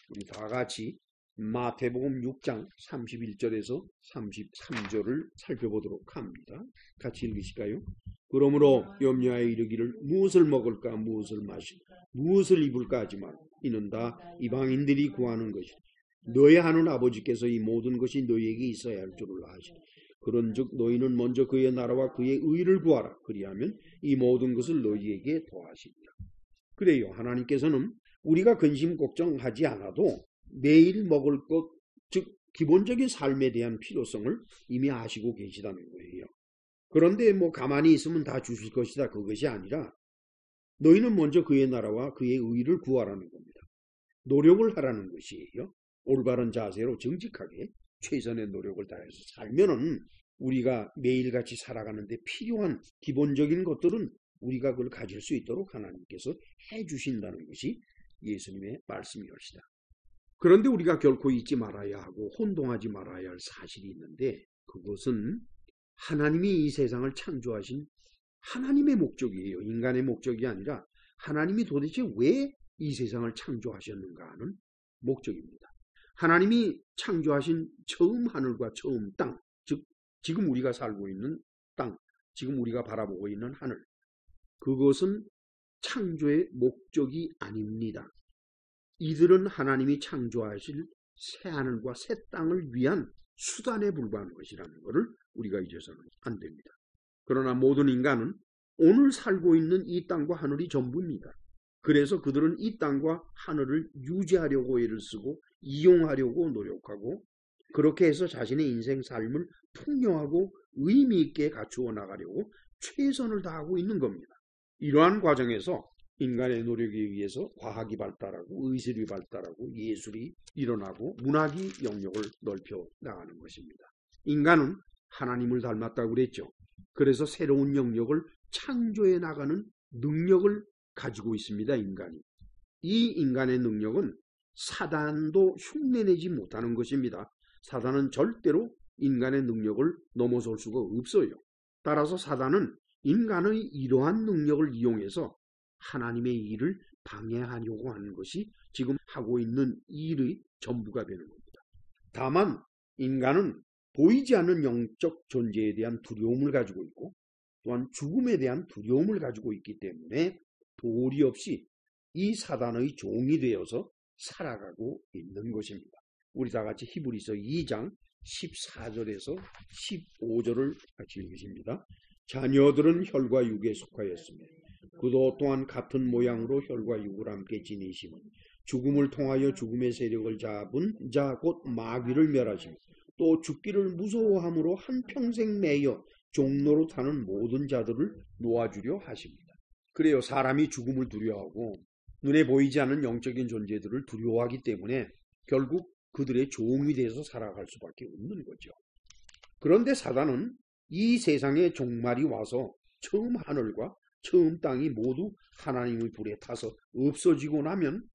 우리 다 같이 마태복음 6장 31절에서 33절을 살펴보도록 합니다. 같이 읽으실까요? 그러므로 염려하여 이르기를 무엇을 먹을까 무엇을 마실까 무엇을 입을까 하지만 이는 다 이방인들이 구하는 것이다. 너희 하는 아버지께서 이 모든 것이 너희에게 있어야 할 줄을 아시니 그런즉 너희는 먼저 그의 나라와 그의 의를 구하라. 그리하면 이 모든 것을 너희에게 더하시리라. 그래요. 하나님께서는 우리가 근심 걱정하지 않아도 매일 먹을 것, 즉 기본적인 삶에 대한 필요성을 이미 아시고 계시다는 거예요. 그런데 가만히 있으면 다 주실 것이다. 그것이 아니라 너희는 먼저 그의 나라와 그의 의를 구하라는 겁니다. 노력을 하라는 것이에요. 올바른 자세로 정직하게 최선의 노력을 다해서 살면은 우리가 매일같이 살아가는데 필요한 기본적인 것들은 우리가 그걸 가질 수 있도록 하나님께서 해주신다는 것이 예수님의 말씀이옵시다. 그런데 우리가 결코 잊지 말아야 하고 혼동하지 말아야 할 사실이 있는데 그것은 하나님이 이 세상을 창조하신 하나님의 목적이에요. 인간의 목적이 아니라 하나님이 도대체 왜 이 세상을 창조하셨는가 하는 목적입니다. 하나님이 창조하신 처음 하늘과 처음 땅, 즉 지금 우리가 살고 있는 땅, 지금 우리가 바라보고 있는 하늘, 그것은 창조의 목적이 아닙니다. 이들은 하나님이 창조하실 새 하늘과 새 땅을 위한 수단에 불과한 것이라는 것을 우리가 잊어서는 안 됩니다. 그러나 모든 인간은 오늘 살고 있는 이 땅과 하늘이 전부입니다. 그래서 그들은 이 땅과 하늘을 유지하려고 애를 쓰고 이용하려고 노력하고 그렇게 해서 자신의 인생 삶을 풍요하고 의미 있게 갖추어 나가려고 최선을 다하고 있는 겁니다. 이러한 과정에서 인간의 노력에 의해서 과학이 발달하고 의술이 발달하고 예술이 일어나고 문학이 영역을 넓혀 나가는 것입니다. 인간은 하나님을 닮았다고 그랬죠. 그래서 새로운 영역을 창조해 나가는 능력을 가지고 있습니다. 인간이. 이 인간의 능력은 사단도 흉내내지 못하는 것입니다. 사단은 절대로 인간의 능력을 넘어설 수가 없어요. 따라서 사단은 인간의 이러한 능력을 이용해서 하나님의 일을 방해하려고 하는 것이 지금 하고 있는 일의 전부가 되는 겁니다. 다만 인간은 보이지 않는 영적 존재에 대한 두려움을 가지고 있고 또한 죽음에 대한 두려움을 가지고 있기 때문에 도리 없이 이 사단의 종이 되어서 살아가고 있는 것입니다. 우리 다 같이 히브리서 2장 14절에서 15절을 같이 읽으십니다. 자녀들은 혈과 육에 속하였으며 그도 또한 같은 모양으로 혈과 육을 함께 지니시며 죽음을 통하여 죽음의 세력을 잡은 자 곧 마귀를 멸하시며 또 죽기를 무서워함으로 한평생 매여 종로로 타는 모든 자들을 놓아주려 하십니다. 그래요. 사람이 죽음을 두려워하고 눈에 보이지 않는 영적인 존재들을 두려워하기 때문에 결국 그들의 종이 돼서 살아갈 수밖에 없는 거죠. 그런데 사단은 이 세상의 종말이 와서 처음 하늘과 처음 땅이 모두 하나님의 불에 타서 없어지고 나면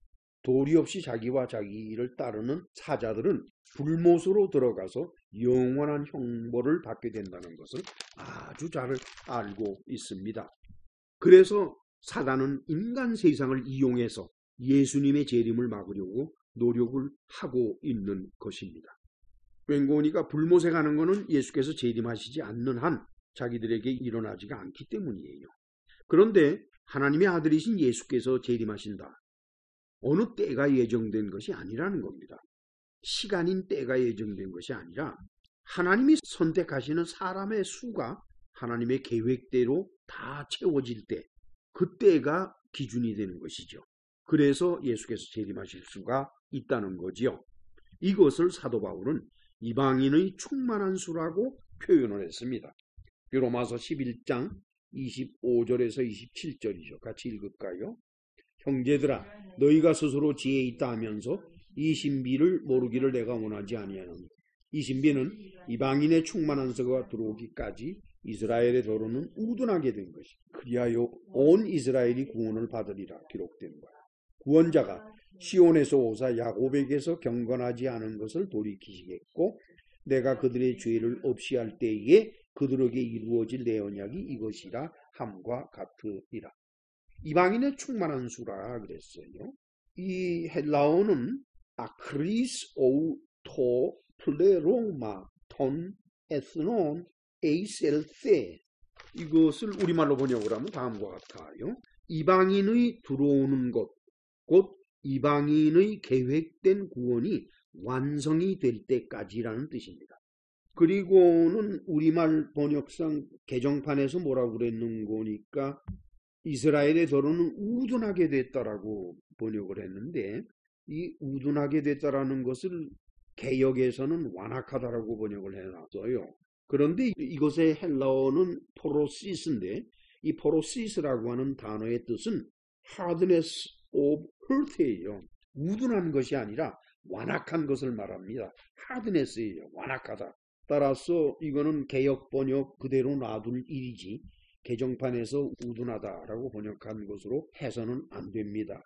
도리 없이 자기와 자기 일을 따르는 사자들은 불못으로 들어가서 영원한 형벌을 받게 된다는 것을 아주 잘 알고 있습니다. 그래서 사단은 인간 세상을 이용해서 예수님의 재림을 막으려고 노력을 하고 있는 것입니다. 웬고니가 불못에 가는 것은 예수께서 재림하시지 않는 한 자기들에게 일어나지가 않기 때문이에요. 그런데 하나님의 아들이신 예수께서 재림하신다. 어느 때가 예정된 것이 아니라는 겁니다. 시간인 때가 예정된 것이 아니라 하나님이 선택하시는 사람의 수가 하나님의 계획대로 다 채워질 때 그때가 기준이 되는 것이죠. 그래서 예수께서 재림하실 수가 있다는 거지요. 이것을 사도 바울은 이방인의 충만한 수라고 표현을 했습니다. 로마서 11장 25절에서 27절이죠. 같이 읽을까요? 형제들아 너희가 스스로 지혜 있다 하면서 이 신비를 모르기를 내가 원하지 아니하노니 이 신비는 이방인의 충만한 서가 들어오기까지 이스라엘의 도로는 우둔하게 된 것이 그리하여 온 이스라엘이 구원을 받으리라 기록된 거야. 구원자가 시온에서 오사 야곱에게서 경건하지 않은 것을 돌이키시겠고 내가 그들의 죄를 없이 할 때에 그들에게 이루어질 내 언약이 이것이라 함과 같으리라. 이방인의 충만한 수라 그랬어요. 이 헬라어는 아크리스 오토 플레로마 톤 에스논 에이셀세 이것을 우리말로 번역을 하면 다음과 같아요. 이방인의 들어오는 것, 곧 이방인의 계획된 구원이 완성이 될 때까지라는 뜻입니다. 그리고는 우리말 번역상 개정판에서 뭐라고 그랬는 거니까 이스라엘의 도로는 우둔하게 됐다라고 번역을 했는데 이 우둔하게 됐다라는 것을 개역에서는 완악하다라고 번역을 해놨어요. 그런데 이것의 헬라어는 포로시스인데 이 포로시스라고 하는 단어의 뜻은 hardness of heart예요. 우둔한 것이 아니라 완악한 것을 말합니다. hardness예요. 완악하다. 따라서 이거는 개역 번역 그대로 놔둘 일이지 개정판에서 우둔하다라고 번역한 것으로 해서는 안 됩니다.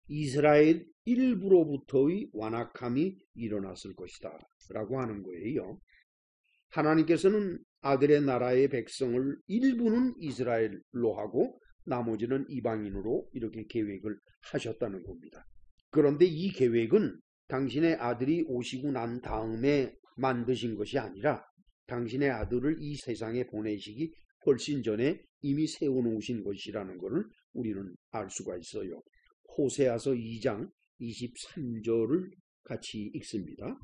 이스라엘 일부로부터의 완악함이 일어났을 것이다 라고 하는 거예요. 하나님께서는 아들의 나라의 백성을 일부는 이스라엘로 하고 나머지는 이방인으로 이렇게 계획을 하셨다는 겁니다. 그런데 이 계획은 당신의 아들이 오시고 난 다음에 만드신 것이 아니라 당신의 아들을 이 세상에 보내시기 훨씬 전에 이미 세워놓으신 것이라는 것을 우리는 알 수가 있어요. 호세아서 2장 23절을 같이 읽습니다.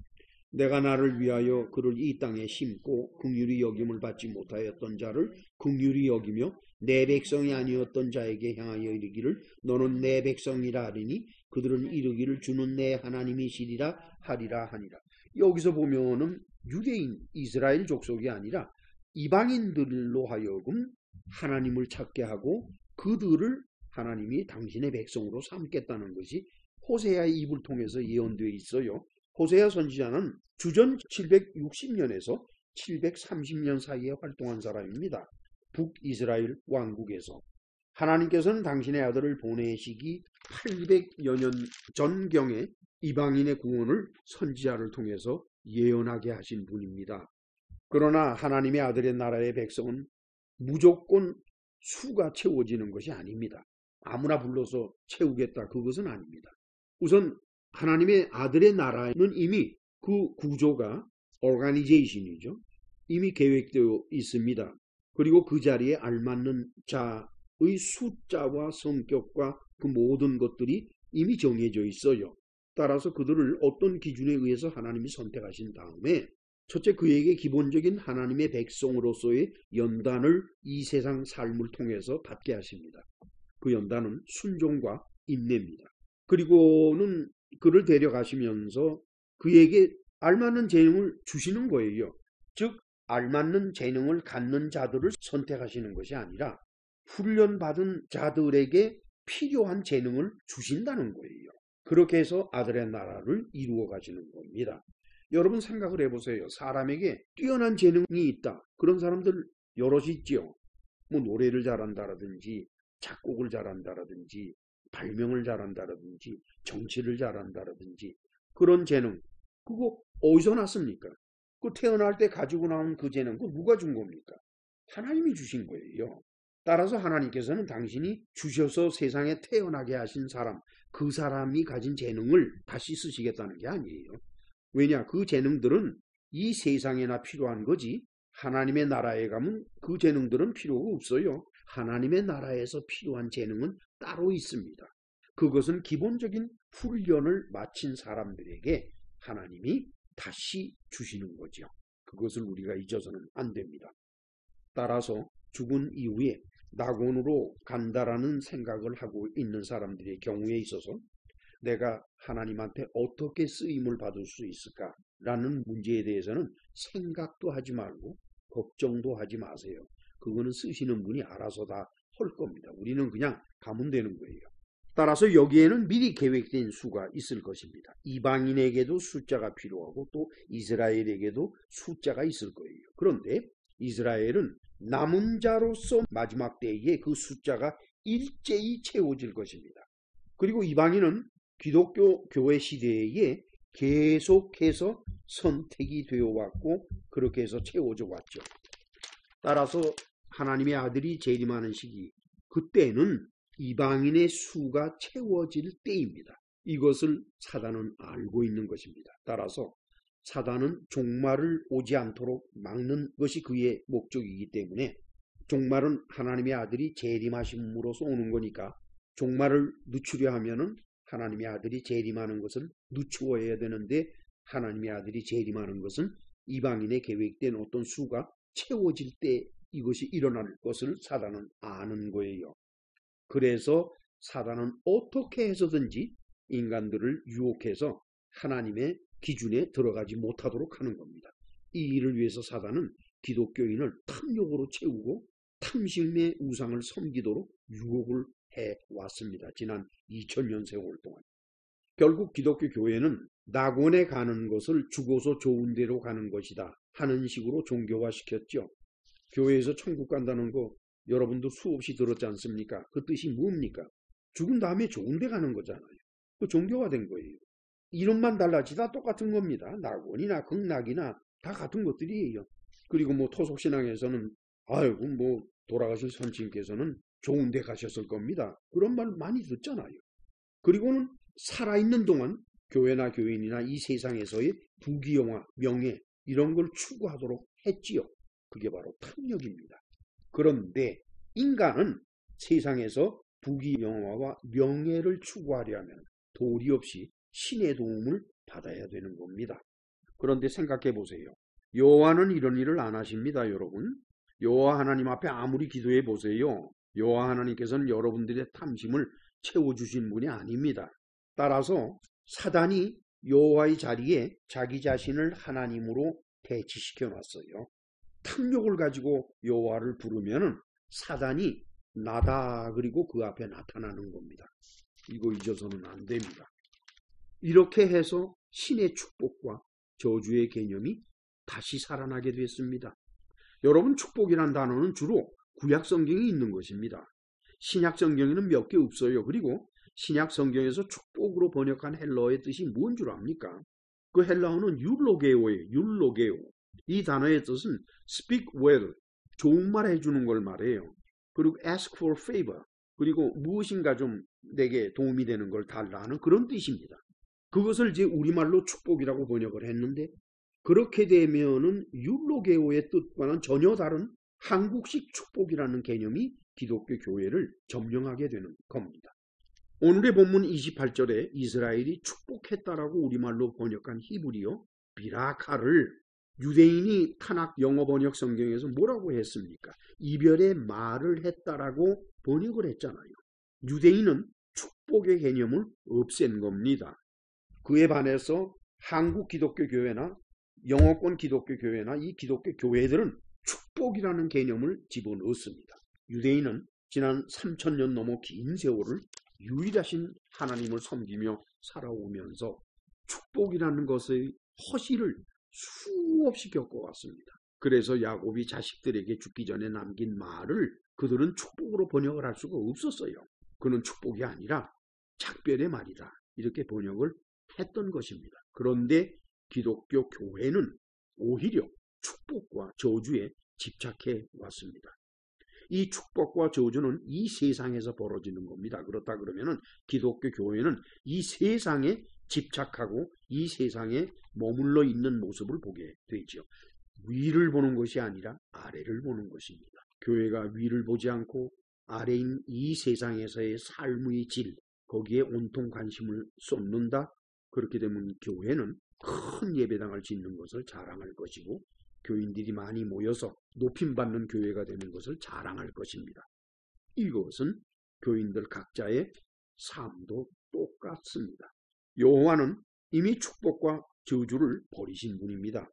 내가 나를 위하여 그를 이 땅에 심고 긍휼히 여김을 받지 못하였던 자를 긍휼히 여기며 내 백성이 아니었던 자에게 향하여 이르기를 너는 내 백성이라 하리니 그들은 이르기를 주는 내 하나님이시리라 하리라 하니라. 여기서 보면은 유대인 이스라엘 족속이 아니라 이방인들로 하여금 하나님을 찾게 하고 그들을 하나님이 당신의 백성으로 삼겠다는 것이 호세아의 입을 통해서 예언되어 있어요. 호세아 선지자는 주전 760년에서 730년 사이에 활동한 사람입니다. 북이스라엘 왕국에서 하나님께서는 당신의 아들을 보내시기 800여 년 전경에 이방인의 구원을 선지자를 통해서 예언하게 하신 분입니다. 그러나 하나님의 아들의 나라의 백성은 무조건 수가 채워지는 것이 아닙니다. 아무나 불러서 채우겠다, 그것은 아닙니다. 우선 하나님의 아들의 나라는 이미 그 구조가 오르가니제이션이죠. 이미 계획되어 있습니다. 그리고 그 자리에 알맞는 자의 숫자와 성격과 그 모든 것들이 이미 정해져 있어요. 따라서 그들을 어떤 기준에 의해서 하나님이 선택하신 다음에 첫째, 그에게 기본적인 하나님의 백성으로서의 연단을 이 세상 삶을 통해서 받게 하십니다. 그 연단은 순종과 인내입니다. 그리고는 그를 데려가시면서 그에게 알맞는 재능을 주시는 거예요. 즉 알맞는 재능을 갖는 자들을 선택하시는 것이 아니라 훈련받은 자들에게 필요한 재능을 주신다는 거예요. 그렇게 해서 아들의 나라를 이루어 가시는 겁니다. 여러분 생각을 해보세요. 사람에게 뛰어난 재능이 있다. 그런 사람들 여럿이 있죠. 뭐 노래를 잘한다라든지 작곡을 잘한다라든지 발명을 잘한다라든지 정치를 잘한다라든지 그런 재능. 그거 어디서 났습니까? 그 태어날 때 가지고 나온 그 재능, 그거 누가 준 겁니까? 하나님이 주신 거예요. 따라서 하나님께서는 당신이 주셔서 세상에 태어나게 하신 사람, 그 사람이 가진 재능을 다시 쓰시겠다는 게 아니에요. 왜냐? 그 재능들은 이 세상에나 필요한 거지 하나님의 나라에 가면 그 재능들은 필요가 없어요. 하나님의 나라에서 필요한 재능은 따로 있습니다. 그것은 기본적인 훈련을 마친 사람들에게 하나님이 다시 주시는 거죠. 그것을 우리가 잊어서는 안 됩니다. 따라서 죽은 이후에 낙원으로 간다라는 생각을 하고 있는 사람들의 경우에 있어서 내가 하나님한테 어떻게 쓰임을 받을 수 있을까라는 문제에 대해서는 생각도 하지 말고 걱정도 하지 마세요. 그거는 쓰시는 분이 알아서 다 할 겁니다. 우리는 그냥 가면 되는 거예요. 따라서 여기에는 미리 계획된 수가 있을 것입니다. 이방인에게도 숫자가 필요하고 또 이스라엘에게도 숫자가 있을 거예요. 그런데 이스라엘은 남은 자로서 마지막 때에 그 숫자가 일제히 채워질 것입니다. 그리고 이방인은 기독교 교회 시대에 계속해서 선택이 되어 왔고 그렇게 해서 채워져 왔죠. 따라서 하나님의 아들이 재림하는 시기, 그때는 이방인의 수가 채워질 때입니다. 이것을 사단은 알고 있는 것입니다. 따라서 사단은 종말을 오지 않도록 막는 것이 그의 목적이기 때문에 종말은 하나님의 아들이 재림하심으로써 오는 거니까 종말을 늦추려 하면은 하나님의 아들이 재림하는 것을 늦추어야 되는데 하나님의 아들이 재림하는 것은 이방인의 계획된 어떤 수가 채워질 때 이것이 일어날 것을 사단은 아는 거예요. 그래서 사단은 어떻게 해서든지 인간들을 유혹해서 하나님의 기준에 들어가지 못하도록 하는 겁니다. 이 일을 위해서 사단은 기독교인을 탐욕으로 채우고 탐심의 우상을 섬기도록 유혹을 해왔습니다. 지난 2000년 세월 동안. 결국 기독교 교회는 낙원에 가는 것을 죽어서 좋은 데로 가는 것이다 하는 식으로 종교화시켰죠. 교회에서 천국 간다는 거 여러분도 수없이 들었지 않습니까? 그 뜻이 뭡니까? 죽은 다음에 좋은 데 가는 거잖아요. 그 종교화된 거예요. 이름만 달라지 다 똑같은 겁니다. 낙원이나 극락이나 다 같은 것들이에요. 그리고 뭐 토속신앙에서는 아이고 뭐 돌아가신 선친께서는 좋은 데 가셨을 겁니다. 그런 말 많이 듣잖아요. 그리고는 살아있는 동안 교회나 교인이나 이 세상에서의 부귀영화, 명예 이런 걸 추구하도록 했지요. 그게 바로 탐욕입니다. 그런데 인간은 세상에서 부귀영화와 명예를 추구하려면 도리 없이 신의 도움을 받아야 되는 겁니다. 그런데 생각해 보세요. 여호와는 이런 일을 안 하십니다, 여러분. 여호와 하나님 앞에 아무리 기도해 보세요. 여호와 하나님께서는 여러분들의 탐심을 채워주신 분이 아닙니다. 따라서 사단이 여호와의 자리에 자기 자신을 하나님으로 대치시켜 놨어요. 탐욕을 가지고 여호와를 부르면은 사단이 나다 그리고 그 앞에 나타나는 겁니다. 이거 잊어서는 안 됩니다. 이렇게 해서 신의 축복과 저주의 개념이 다시 살아나게 됐습니다. 여러분, 축복이란 단어는 주로 구약 성경에 있는 것입니다. 신약 성경에는 몇 개 없어요. 그리고 신약 성경에서 축복으로 번역한 헬라어의 뜻이 뭔 줄 압니까? 그 헬라어는 율로게오예요. 율로게오. 이 단어의 뜻은 speak well, 좋은 말 해주는 걸 말해요. 그리고 ask for favor, 그리고 무엇인가 좀 내게 도움이 되는 걸 달라는 그런 뜻입니다. 그것을 이제 우리말로 축복이라고 번역을 했는데, 그렇게 되면은 율로게오의 뜻과는 전혀 다른 한국식 축복이라는 개념이 기독교 교회를 점령하게 되는 겁니다. 오늘의 본문 28절에 이스라엘이 축복했다라고 우리말로 번역한 히브리어 비라카를 유대인이 타낙 영어 번역 성경에서 뭐라고 했습니까? 이별의 말을 했다라고 번역을 했잖아요. 유대인은 축복의 개념을 없앤 겁니다. 그에 반해서 한국 기독교 교회나 영어권 기독교 교회나 이 기독교 교회들은 축복이라는 개념을 집어넣었습니다. 유대인은 지난 3000년 넘어 긴 세월을 유일하신 하나님을 섬기며 살아오면서 축복이라는 것의 허시를 수없이 겪어왔습니다. 그래서 야곱이 자식들에게 죽기 전에 남긴 말을 그들은 축복으로 번역을 할 수가 없었어요. 그는 축복이 아니라 작별의 말이다, 이렇게 번역을 했던 것입니다. 그런데 기독교 교회는 오히려 축복과 저주에 집착해 왔습니다. 이 축복과 저주는 이 세상에서 벌어지는 겁니다. 그렇다 그러면은 기독교 교회는 이 세상에 집착하고 이 세상에 머물러 있는 모습을 보게 되죠. 위를 보는 것이 아니라 아래를 보는 것입니다. 교회가 위를 보지 않고 아래인 이 세상에서의 삶의 질, 거기에 온통 관심을 쏟는다. 그렇게 되면 교회는 큰 예배당을 짓는 것을 자랑할 것이고, 교인들이 많이 모여서 높임받는 교회가 되는 것을 자랑할 것입니다. 이것은 교인들 각자의 삶도 똑같습니다. 여호와는 이미 축복과 저주를 버리신 분입니다.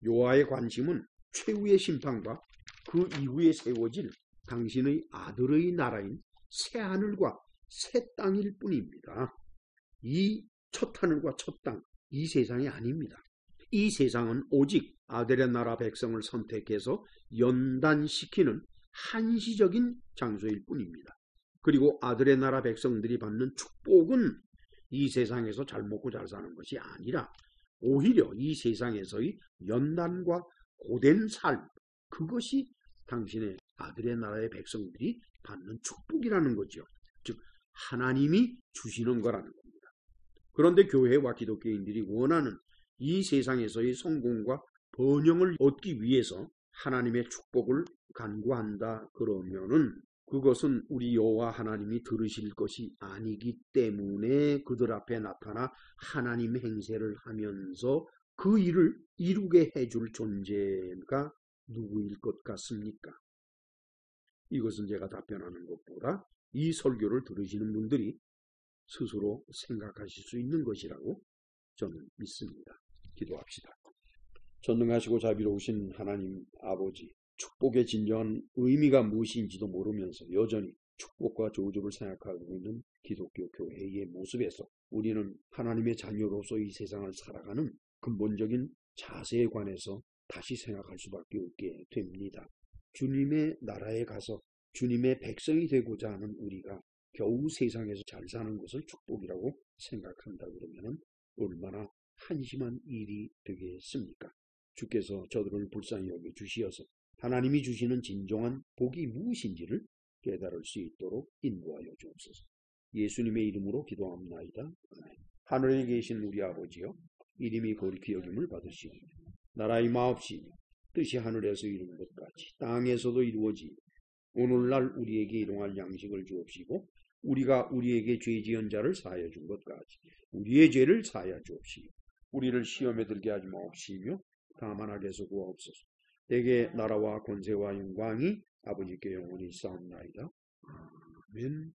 여호와의 관심은 최후의 심판과 그 이후에 세워질 당신의 아들의 나라인 새하늘과 새 땅일 뿐입니다. 이 첫 하늘과 첫 땅, 이 세상이 아닙니다. 이 세상은 오직 아들의 나라 백성을 선택해서 연단시키는 한시적인 장소일 뿐입니다. 그리고 아들의 나라 백성들이 받는 축복은 이 세상에서 잘 먹고 잘 사는 것이 아니라 오히려 이 세상에서의 연단과 고된 삶, 그것이 당신의 아들의 나라의 백성들이 받는 축복이라는 거죠. 즉 하나님이 주시는 거라는 겁니다. 그런데 교회와 기독교인들이 원하는 이 세상에서의 성공과 번영을 얻기 위해서 하나님의 축복을 간구한다 그러면은 그것은 우리 여호와 하나님이 들으실 것이 아니기 때문에 그들 앞에 나타나 하나님 행세를 하면서 그 일을 이루게 해줄 존재가 누구일 것 같습니까? 이것은 제가 답변하는 것보다 이 설교를 들으시는 분들이 스스로 생각하실 수 있는 것이라고 저는 믿습니다. 기도합시다. 전능하시고 자비로우신 하나님 아버지, 축복의 진정한 의미가 무엇인지도 모르면서 여전히 축복과 저주를 생각하고 있는 기독교 교회의 모습에서 우리는 하나님의 자녀로서 이 세상을 살아가는 근본적인 자세에 관해서 다시 생각할 수밖에 없게 됩니다. 주님의 나라에 가서 주님의 백성이 되고자 하는 우리가 겨우 세상에서 잘 사는 것을 축복이라고 생각한다 그러면 얼마나 한심한 일이 되겠습니까? 주께서 저들을 불쌍히 여겨 주시어서 하나님이 주시는 진정한 복이 무엇인지를 깨달을 수 있도록 인도하여 주옵소서. 예수님의 이름으로 기도합나이다. 아멘. 하늘에 계신 우리 아버지여, 이름이 거룩히 여김을 받으시오. 나라의 마옵시며 뜻이 하늘에서 이루는 것 같이 땅에서도 이루어지며 오늘날 우리에게 일용할 양식을 주옵시고 우리가 우리에게 죄 지은 자를 사하여 준 것 같이 우리의 죄를 사하여 주옵시며 우리를 시험에 들게 하지 마옵시며 다만 악에서 구하옵소서. 내게 나라와 권세와 영광이 아버지께 영원히 있사옵나이다. 아멘.